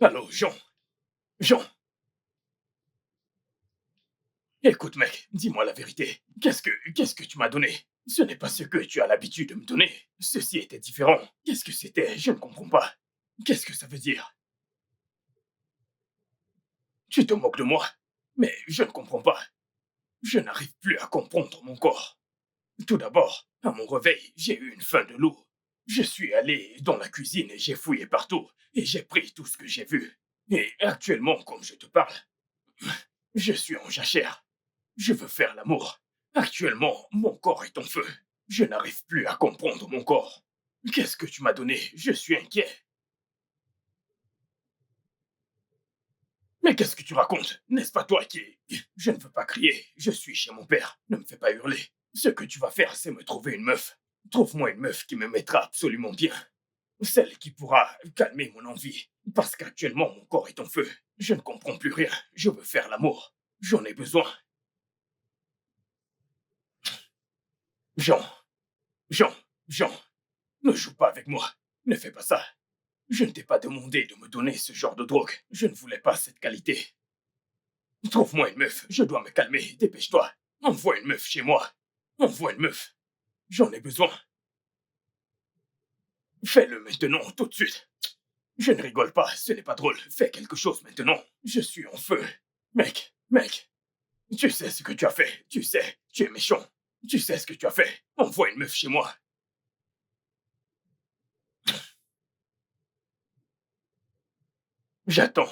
Allô, Jean. Jean. Écoute, mec, dis-moi la vérité. Qu'est-ce que tu m'as donné? Ce n'est pas ce que tu as l'habitude de me donner. Ceci était différent. Qu'est-ce que c'était? Je ne comprends pas. Qu'est-ce que ça veut dire? Tu te moques de moi? Mais je ne comprends pas. Je n'arrive plus à comprendre mon corps. Tout d'abord, à mon réveil, j'ai eu une faim de loup. Je suis allé dans la cuisine et j'ai fouillé partout. Et j'ai pris tout ce que j'ai vu. Et actuellement, comme je te parle, je suis en jachère. Je veux faire l'amour. Actuellement, mon corps est en feu. Je n'arrive plus à comprendre mon corps. Qu'est-ce que tu m'as donné? Je suis inquiet. Mais qu'est-ce que tu racontes? N'est-ce pas toi qui... Je ne veux pas crier. Je suis chez mon père. Ne me fais pas hurler. Ce que tu vas faire, c'est me trouver une meuf. Trouve-moi une meuf qui me mettra absolument bien. Celle qui pourra calmer mon envie. Parce qu'actuellement, mon corps est en feu. Je ne comprends plus rien. Je veux faire l'amour. J'en ai besoin. Jean. Jean. Jean. Ne joue pas avec moi. Ne fais pas ça. Je ne t'ai pas demandé de me donner ce genre de drogue. Je ne voulais pas cette qualité. Trouve-moi une meuf. Je dois me calmer. Dépêche-toi. Envoie une meuf chez moi. Envoie une meuf. J'en ai besoin. Fais-le maintenant, tout de suite. Je ne rigole pas, ce n'est pas drôle. Fais quelque chose maintenant. Je suis en feu. Mec, tu sais ce que tu as fait. Tu sais, tu es méchant. Tu sais ce que tu as fait. Envoie une meuf chez moi. J'attends.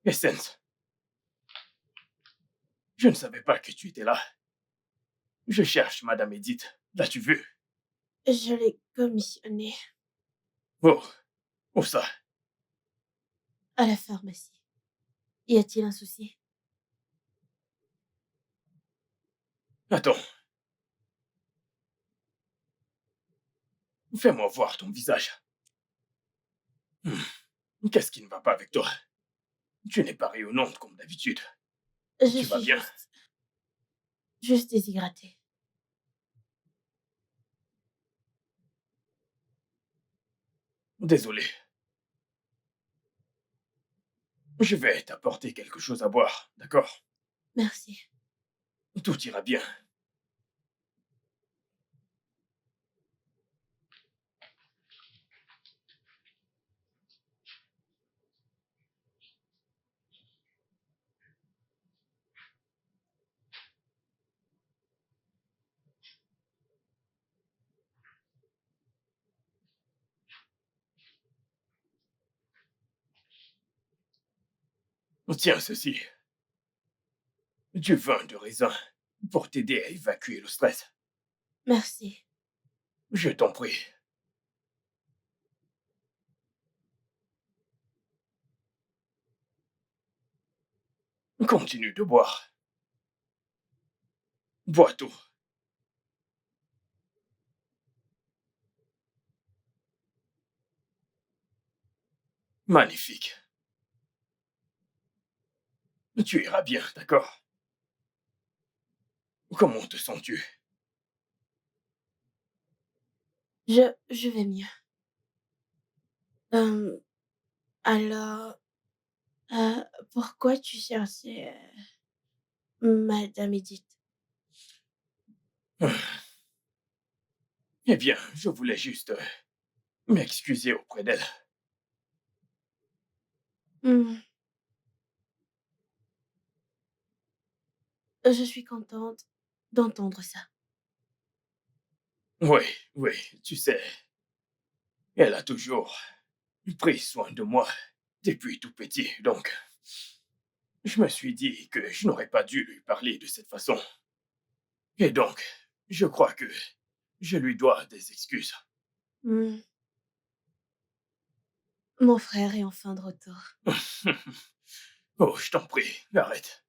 Essence. Je ne savais pas que tu étais là. Je cherche Madame Edith. L'as-tu vue? Je l'ai commissionnée Oh, où ça? à la pharmacie. Y a-t-il un souci? Attends. Fais-moi voir ton visage. Qu'est-ce qui ne va pas avec toi? Tu n'es pas rayonnante comme d'habitude. Je Tu vas suis bien? juste déshydratée. Désolé. Je vais t'apporter quelque chose à boire, d'accord? Merci. Tout ira bien. Tiens ceci. Du vin de raisin pour t'aider à évacuer le stress. Merci. Je t'en prie. Continue de boire. Bois tout. Magnifique. Tu iras bien, d'accord? Comment te sens-tu? Je vais mieux. Alors, pourquoi tu cherchais Madame Edith? Eh bien, je voulais juste m'excuser auprès d'elle. Hmm. Je suis contente d'entendre ça. Oui, oui, tu sais, elle a toujours pris soin de moi depuis tout petit, donc je me suis dit que je n'aurais pas dû lui parler de cette façon. Et donc, je crois que je lui dois des excuses. Hmm. Mon frère est enfin de retour. Oh, je t'en prie, arrête.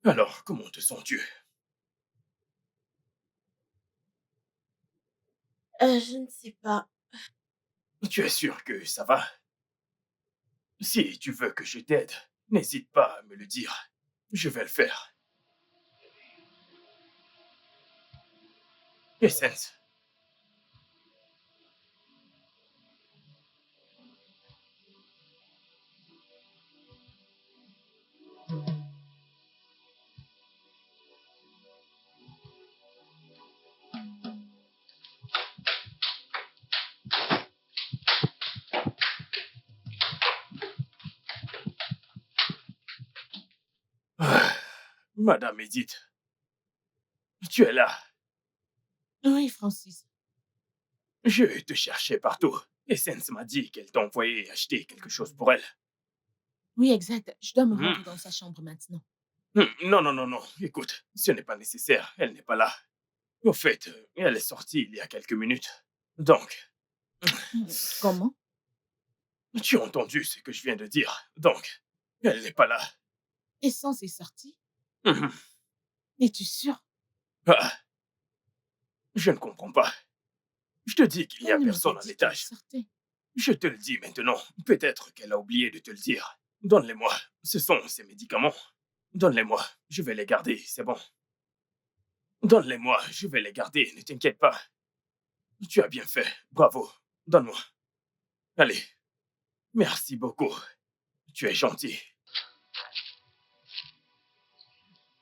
Alors, comment te sens-tu? Je ne sais pas. Tu es sûr que ça va? Si tu veux que je t'aide, n'hésite pas à me le dire. Je vais le faire. Essence. Ah, Madame Edith, tu es là. Oui, Francis. Je te cherchais partout. Essence m'a dit qu'elle t'a envoyé acheter quelque chose pour elle. Oui, exact. Je dois me Hmm. rendre dans sa chambre maintenant. Non, non, non, non. Écoute, ce n'est pas nécessaire. Elle n'est pas là. Au fait, elle est sortie il y a quelques minutes. Donc, Comment? tu as entendu ce que je viens de dire. Donc, elle n'est pas là. Essence est sortie? Mhm. Es-tu sûr? Ah, je ne comprends pas. Je te dis qu'il n'y a Elle ne m'a personne pas à dit qu'elle l'étage. sortait. Je te le dis maintenant. Peut-être qu'elle a oublié de te le dire. Donne-les-moi. Ce sont ses médicaments. Donne-les-moi. Je vais les garder. C'est bon. Donne-les-moi. Je vais les garder. Ne t'inquiète pas. Tu as bien fait. Bravo. Donne-moi. Allez. Merci beaucoup. Tu es gentil.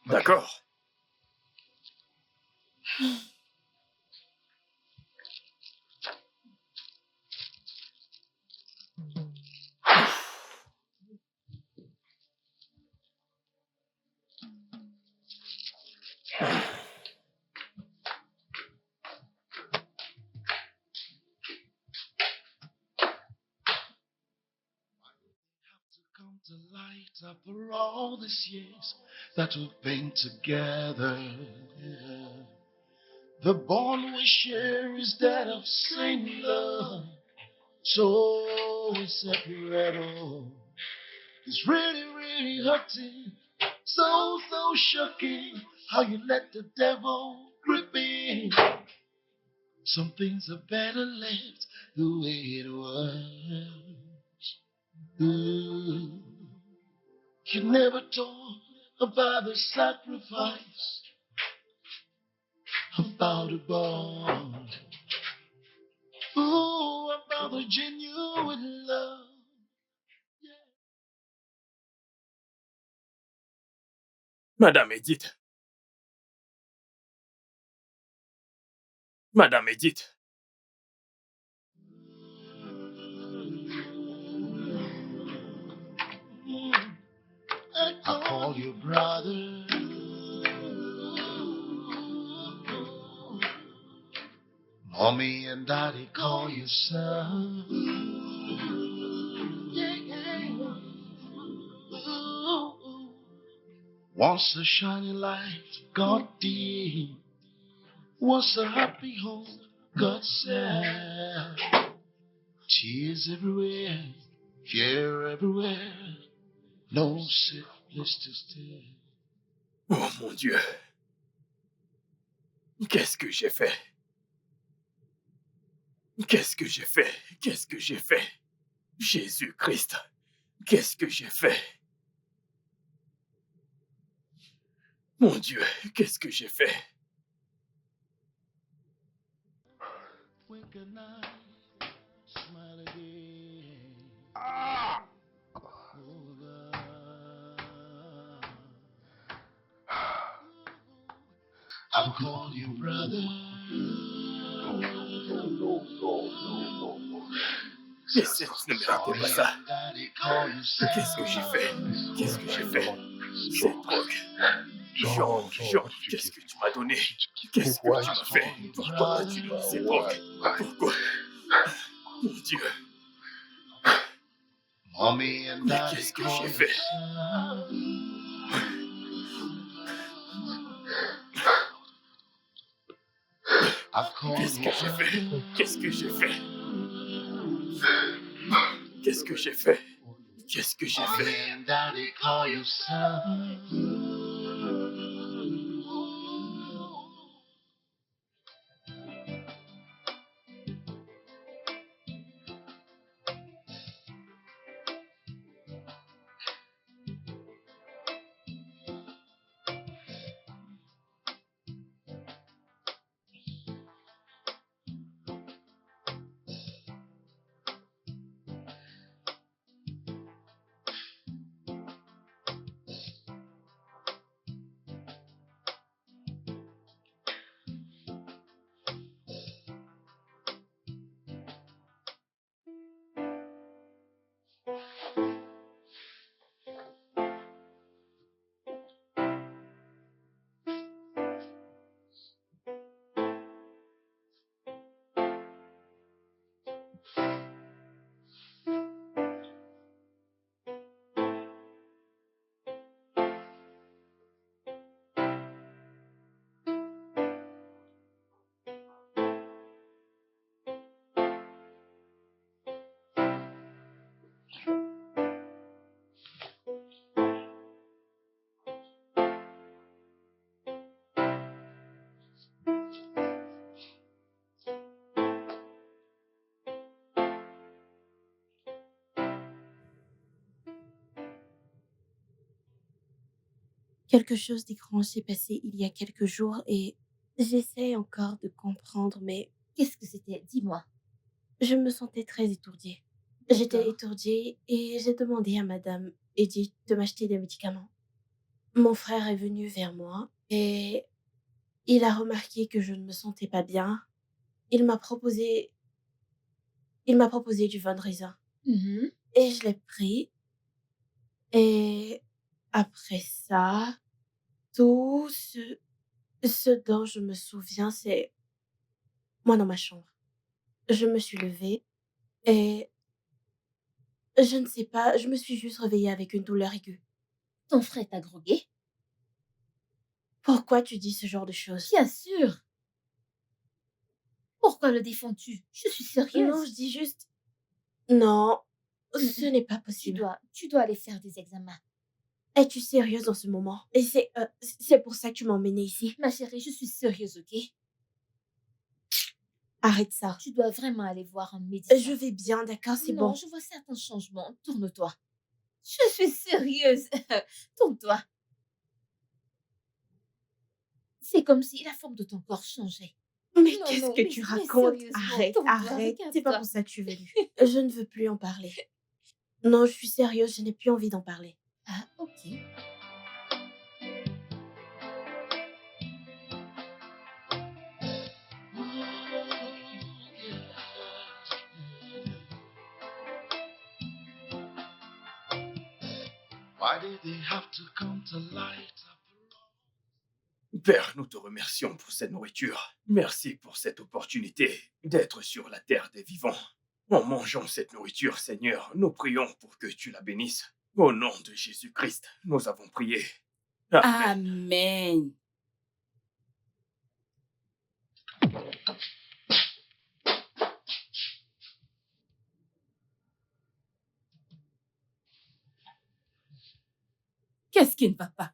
D'accord. Come to light after all these years that we've been together. Yeah. The bond we share is that of same love, so inseparable. It's really, really hurting, so shocking how you let the devil grip in. Some things are better left the way it was. Ooh. You never talk about the sacrifice, about the bond. Ooh, about the genuine love. Madame Edith. Madame Edith. I call you brother. Mommy and daddy call you son. Once a shining light got dim. Once a happy home got sad. Tears everywhere, fear everywhere. No safe place to stay. Oh mon Dieu. Qu'est-ce que j'ai fait? Qu'est-ce que j'ai fait? Qu'est-ce que j'ai fait? Jésus-Christ, qu'est-ce que j'ai fait? Mon Dieu, qu'est-ce que j'ai fait? Wink an eye, smile again. Oh God. I'll call you brother. Les Saints ne méritaient pas ça. Daddy call you son. Qu'est-ce que j'ai fait? Qu'est-ce que j'ai fait? Cette drogue. Jean, qu'est-ce que tu m'as donné? Qu'est-ce que tu m'as fait? Pourquoi as-tu donné cette drogue? Pourquoi? Mon Dieu, Mommy and mais daddy qu'est-ce que call j'ai you fait? son. I call Qu'est-ce you que j'ai fait? Qu'est-ce que j'ai fait? Qu'est-ce que j'ai fait? Qu'est-ce que j'ai Mommy fait? and daddy call you son. Quelque chose d'étrange s'est passé il y a quelques jours et j'essaie encore de comprendre, mais Qu'est-ce que c'était? Dis-moi. je me sentais très étourdie. J'étais D'accord. étourdie et j'ai demandé à madame Edith de m'acheter des médicaments. Mon frère est venu vers moi et il a remarqué que je ne me sentais pas bien. Il m'a proposé du Von Raisin Mhm. et je l'ai pris et après ça, tout ce dont je me souviens, c'est moi dans ma chambre. Je me suis levée et je ne sais pas, je me suis juste réveillée avec une douleur aiguë. Ton frère t'a drogué? Pourquoi tu dis ce genre de choses? Bien sûr. Pourquoi le défends-tu? Je suis Non, sérieuse. je dis juste non, ce Mm-mm. n'est pas Tu possible. dois aller faire des examens. Es-tu sérieuse en ce moment? Et c'est pour ça que tu m'as emmenée ici? Ma chérie, je suis sérieuse, ok? Arrête ça. Tu dois vraiment aller voir un médecin. Je vais bien, d'accord, c'est Non, bon. je vois certains changements. Tourne-toi. Je suis sérieuse. Tourne-toi. C'est comme si la forme de ton corps changeait. Mais Non, qu'est-ce non, que mais- tu mais racontes? sérieusement, Arrête, tourne-toi, arrête. C'est pas regarde-toi. pour ça que tu es venue. Je ne veux plus en parler. Non, je suis sérieuse, je n'ai plus envie d'en parler. Ah, ok. Why did they have to come to light up? Père, nous te remercions pour cette nourriture. Merci pour cette opportunité d'être sur la terre des vivants. En mangeant cette nourriture, Seigneur, nous prions pour que tu la bénisses. Au nom de Jésus-Christ, nous avons prié. Amen. Qu'est-ce qui ne va pas?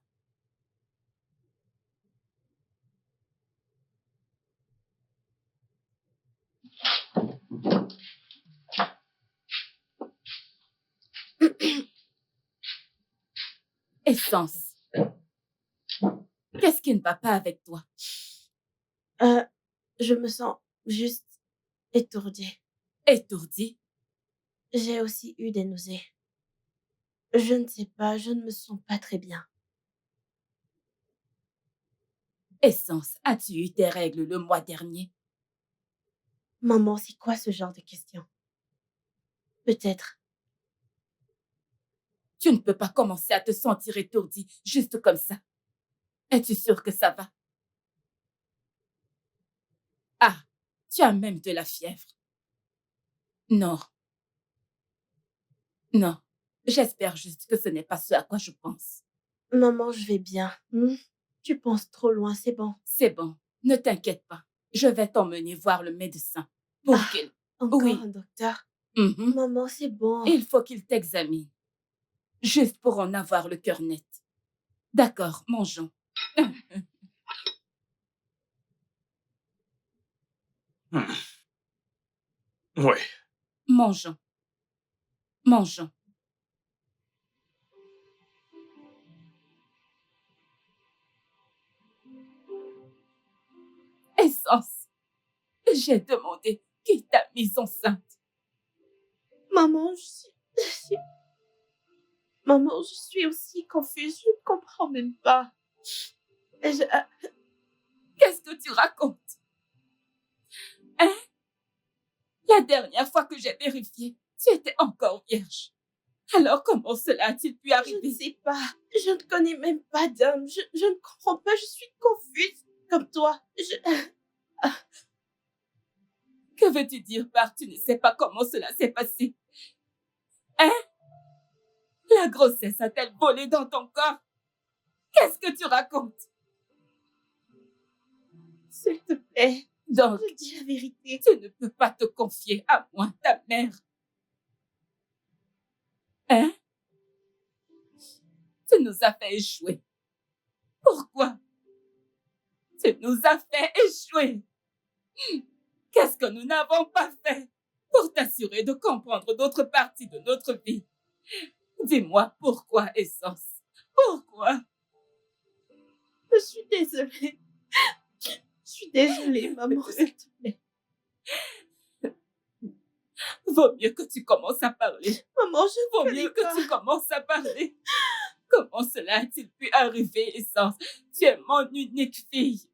Essence. Qu'est-ce qui ne va pas avec toi? Je me sens juste étourdie. Étourdie? J'ai aussi eu des nausées. Je ne sais pas, je ne me sens pas très bien. Essence, as-tu eu tes règles le mois dernier? Maman, c'est quoi ce genre de questions? Peut-être. Tu ne peux pas commencer à te sentir étourdie juste comme ça. Es-tu sûre que ça va? Ah, tu as même de la fièvre. Non. Non. J'espère juste que ce n'est pas ce à quoi je pense. Maman, je vais bien. Tu penses trop loin, c'est bon. C'est bon. Ne t'inquiète pas. Je vais t'emmener voir le médecin pour qu'il... Encore Oui. un docteur? Mhm. Maman, c'est bon. Il faut qu'il t'examine. Juste pour en avoir le cœur net. D'accord, mangeons. Oui. Mangeons. Mangeons. Essence, j'ai demandé qui t'a mise enceinte. Maman, Maman, je suis aussi confuse. Je ne comprends même pas. Qu'est-ce que tu racontes? Hein? La dernière fois que j'ai vérifié, tu étais encore vierge. Alors comment cela a-t-il pu Je arriver? ne sais pas. Je ne connais même pas d'homme. Je ne comprends pas. Je suis confuse comme toi. Que veux-tu dire par tu ne sais pas comment cela s'est passé? Hein? La grossesse a-t-elle volé dans ton corps? Qu'est-ce que tu racontes? S'il te plaît, Donc, je dis la vérité. tu ne peux pas te confier à moi, ta mère. Hein? Tu nous as fait échouer. Pourquoi? Tu nous as fait échouer. Qu'est-ce que nous n'avons pas fait pour t'assurer de comprendre d'autres parties de notre vie? Dis-moi pourquoi, Essence? Pourquoi? Je suis désolée. Je suis désolée, maman, s'il te plaît. Vaut mieux que tu commences à parler. Maman, je ne Vaut connais mieux pas. que tu commences à parler. Comment cela a-t-il pu arriver, Essence? Tu es mon unique fille.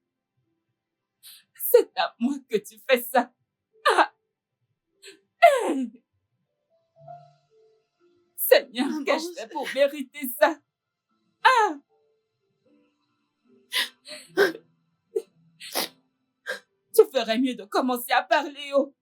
C'est à moi que tu fais ça. Ah! Seigneur, Maman, qu'ai-je fait pour mériter ça? Ah! Tu ferais mieux de commencer à parler, oh.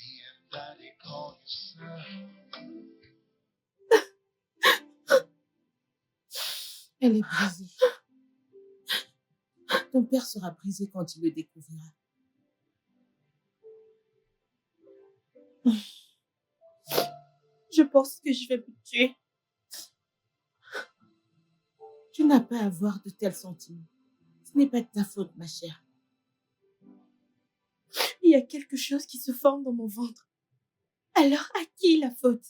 Me and Daddy call you son. Elle est brisée. Ton père sera brisé quand il le découvrira. Je pense que je vais me tuer. Tu n'as pas à avoir de tels sentiments. Ce n'est pas de ta faute, ma chère. Il y a quelque chose qui se forme dans mon ventre. Alors, à qui la faute?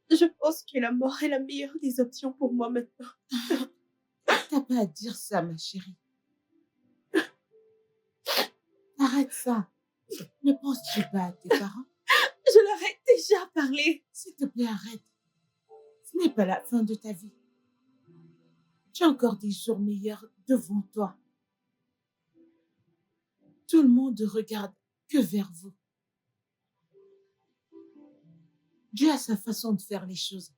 Je pense que la mort est la meilleure des options pour moi maintenant. T'as pas à dire ça, ma chérie. Arrête ça. Ne penses-tu pas à tes parents? Je leur ai déjà parlé. S'il te plaît, arrête. Ce n'est pas la fin de ta vie. Tu as encore des jours meilleurs devant toi. Tout le monde ne regarde que vers vous. Dieu a sa façon de faire les choses.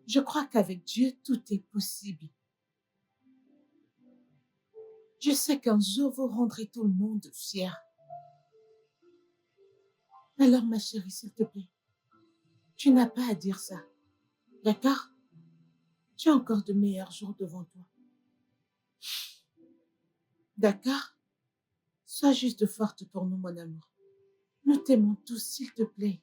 Je crois qu'avec Dieu, tout est possible. Je sais qu'un jour, vous rendrez tout le monde fier. Alors, ma chérie, s'il te plaît, tu n'as pas à dire ça. D'accord? Tu as encore de meilleurs jours devant toi. D'accord? Sois juste forte pour nous, mon amour. Nous t'aimons tous, s'il te plaît.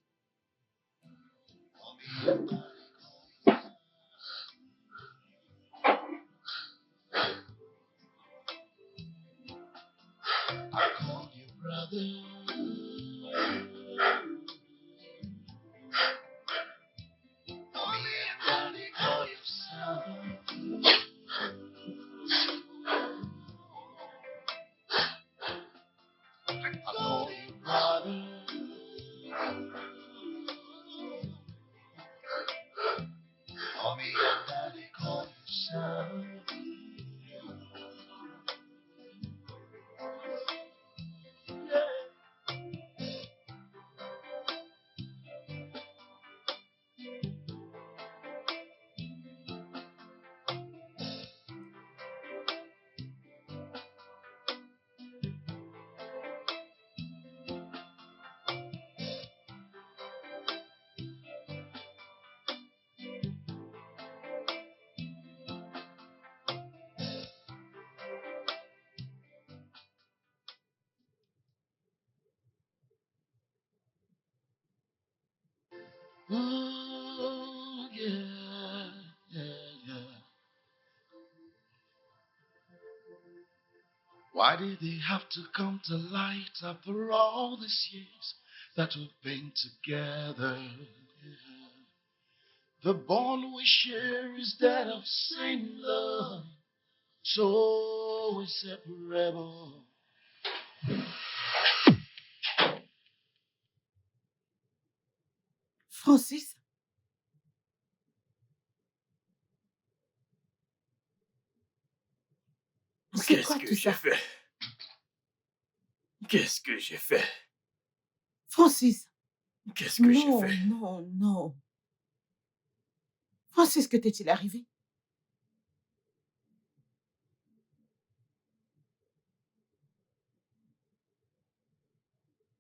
I call you brother. Mommy and daddy call you son. I call you brother. Mommy and daddy call you son. Oh, yeah, yeah. Why did they have to come to light after all these years that we've been together? Yeah. The bond we share is that of same love, so inseparable. Francis, c'est Qu'est-ce quoi que tout j'ai ça? fait? Qu'est-ce que j'ai fait? Francis, Qu'est-ce que j'ai non, fait? non, non. Francis, que t'est-il arrivé?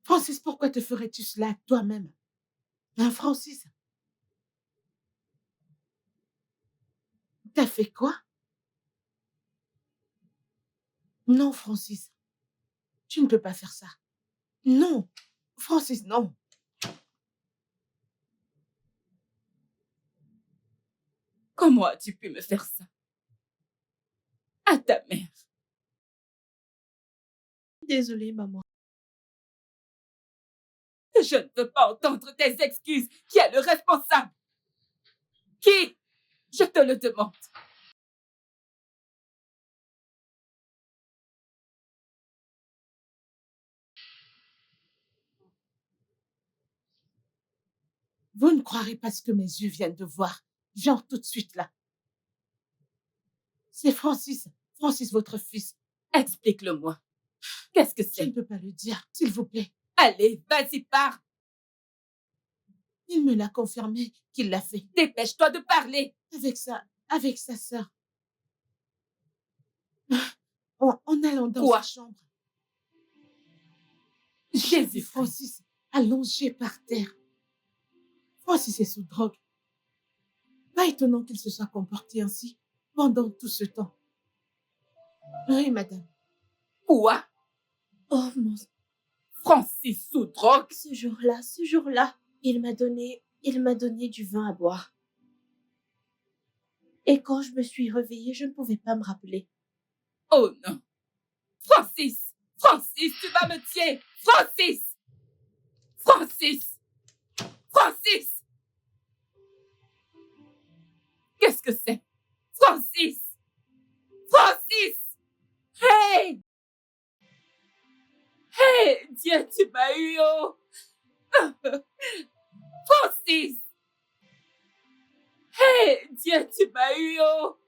Francis, pourquoi te ferais-tu cela toi-même? Hein, Francis? T'as fait quoi? Non, Francis, tu ne peux pas faire ça. Non, Francis, non. Comment as-tu pu me faire ça? À ta mère. Désolée, maman. Je ne veux pas entendre tes excuses. Qui est le responsable? Qui? Je te le demande. Vous ne croirez pas ce que mes yeux viennent de voir. Genre tout de suite là. C'est Francis. Francis, votre fils. Explique-le-moi. Qu'est-ce que Je c'est? ne peux pas le dire, s'il vous plaît. Allez, vas-y, pars. Il me l'a confirmé qu'il l'a fait. Dépêche-toi de parler. Avec sa sœur. En allant dans Quoi? sa chambre. J'ai J'ai vu Francis allongé par terre. Francis est sous drogue. Pas étonnant qu'il se soit comporté ainsi pendant tout ce temps. Oui, madame. Quoi? Oh mon... Francis sous drogue? Ce jour-là, il m'a donné du vin à boire. Et quand je me suis réveillée, je ne pouvais pas me rappeler. Oh non. Francis! Francis, tu vas me tuer! Francis! Francis! Francis! Qu'est-ce que c'est? Francis! Francis! Hey! Hey! Dieu, tu m'as eu, oh! Francis! Hey! Dieu, tu m'as eu, oh!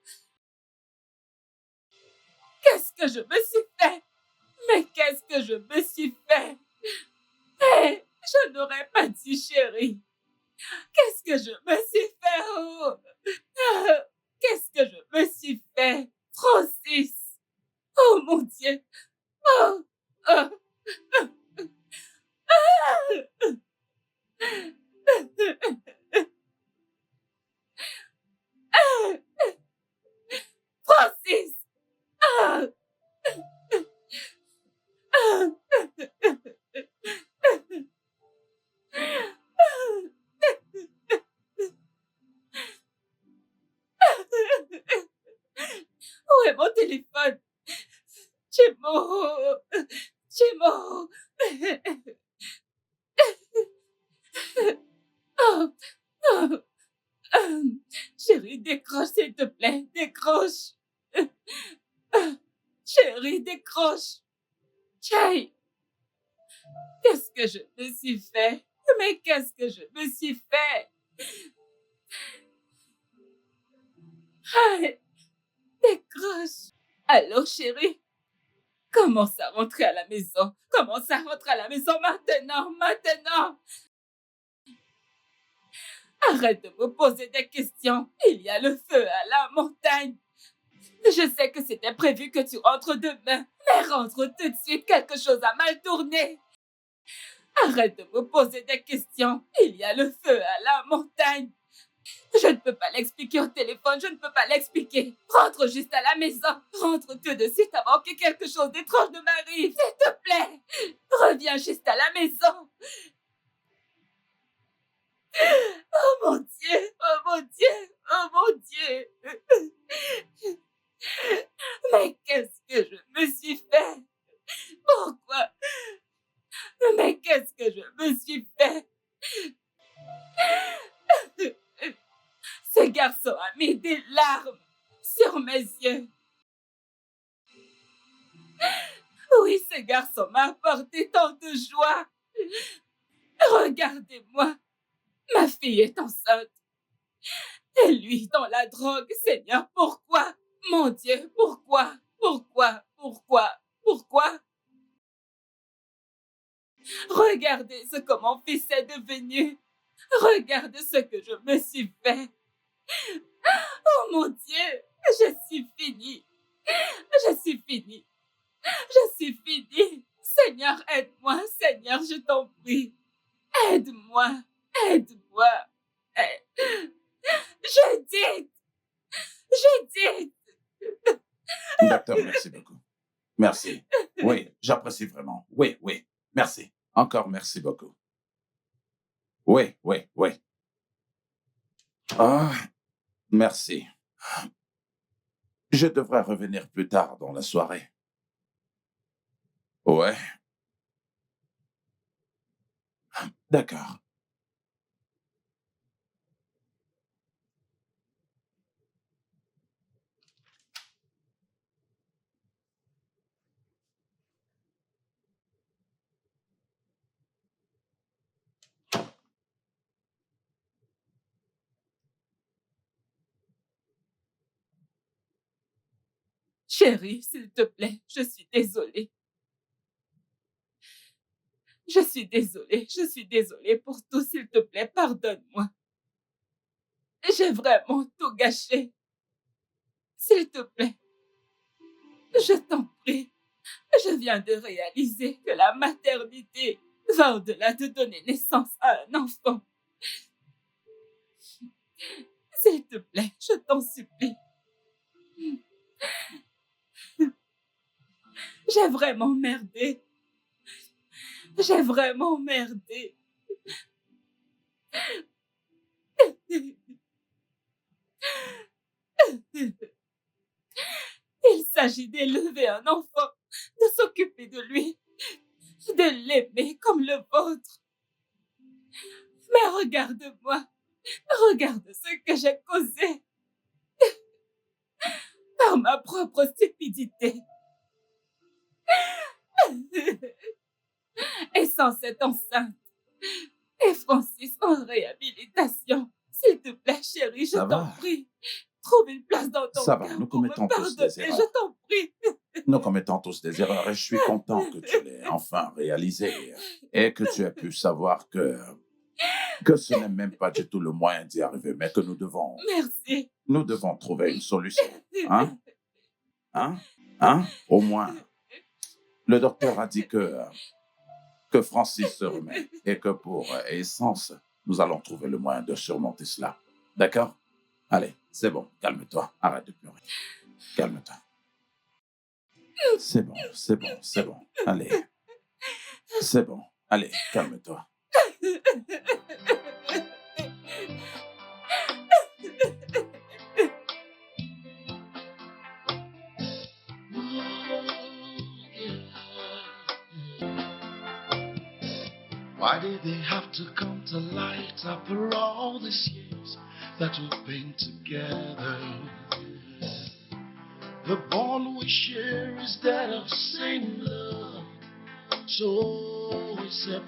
Qu'est-ce que je me suis fait? Mais qu'est-ce que je me suis fait? Hey! Je n'aurais pas dit, chérie. Qu'est-ce que je me suis fait? Oh! Qu'est-ce que je me suis fait? Francis! Oh mon Dieu! Oh! Oh! Francis! Ah! Où est mon téléphone? Chimo! Chimo! Oh! Oh! Chérie, décroche, s'il te plaît. Décroche. Chérie, décroche. Jay, qu'est-ce que je me suis fait? Mais qu'est-ce que je me suis fait? Hey, décroche. Allô, chérie? Commence à rentrer à la maison. Commence à rentrer à la maison maintenant, maintenant. Arrête de me poser des questions. Il y a le feu à la montagne. Je sais que c'était prévu que tu rentres demain, mais rentre tout de suite, quelque chose a mal tourné. Arrête de me poser des questions. Il y a le feu à la montagne. Je ne peux pas l'expliquer au téléphone, je ne peux pas l'expliquer. Rentre juste à la maison. Rentre tout de suite avant que quelque chose d'étrange ne m'arrive. S'il te plaît, reviens juste à la maison. Oh mon Dieu, oh mon Dieu, oh mon Dieu. Mais qu'est-ce que je me suis fait? Pourquoi? Mais qu'est-ce que je me suis fait? Ce garçon a mis des larmes sur mes yeux. Oui, ce garçon m'a apporté tant de joie. Regardez-moi, ma fille est enceinte. Et lui dans la drogue, Seigneur, pourquoi? Mon Dieu, pourquoi? Pourquoi? Pourquoi? Pourquoi? Regardez ce que mon fils est devenu. Regardez ce que je me suis fait. Oh mon Dieu, je suis finie. Je suis finie. Je suis finie. Seigneur, aide-moi. Seigneur, je t'en prie. Aide-moi. Aide-moi. Je dis. Je dis. Docteur, merci beaucoup. Merci. Oui, j'apprécie vraiment. Oui, oui. Merci. Encore merci beaucoup. Oui, oui, oui. Ah, merci. Je devrais revenir plus tard dans la soirée. Ouais. D'accord. Chérie, s'il te plaît, je suis désolée. Je suis désolée. Je suis désolée pour tout, s'il te plaît, pardonne-moi. J'ai vraiment tout gâché. S'il te plaît, je t'en prie. Je viens de réaliser que la maternité va au-delà de donner naissance à un enfant. S'il te plaît, je t'en supplie. J'ai vraiment merdé. J'ai vraiment merdé. Il s'agit d'élever un enfant, de s'occuper de lui, de l'aimer comme le vôtre. Mais regarde-moi, regarde ce que j'ai causé par ma propre stupidité. Et sans cette enceinte, et Francis en réhabilitation. S'il te plaît, chérie, je t'en prie. Trouve une place dans ton cœur Nous pour me commettons tous des pardonner, erreurs. je t'en prie. Nous commettons tous des erreurs et je suis content que tu l'aies enfin réalisé et que tu aies pu savoir que que ce n'est même pas du tout le moyen d'y arriver, mais que nous devons trouver une solution. Hein? Au moins, le docteur a dit que Francis se remet et que pour Essence, nous allons trouver le moyen de surmonter cela. D'accord? Allez, c'est bon, calme-toi, arrête de pleurer. Calme-toi. C'est bon. Allez. C'est bon, allez, calme-toi. Why did they have to come to light after all these years that we've been together? The bond we share is that of same love, so we separate.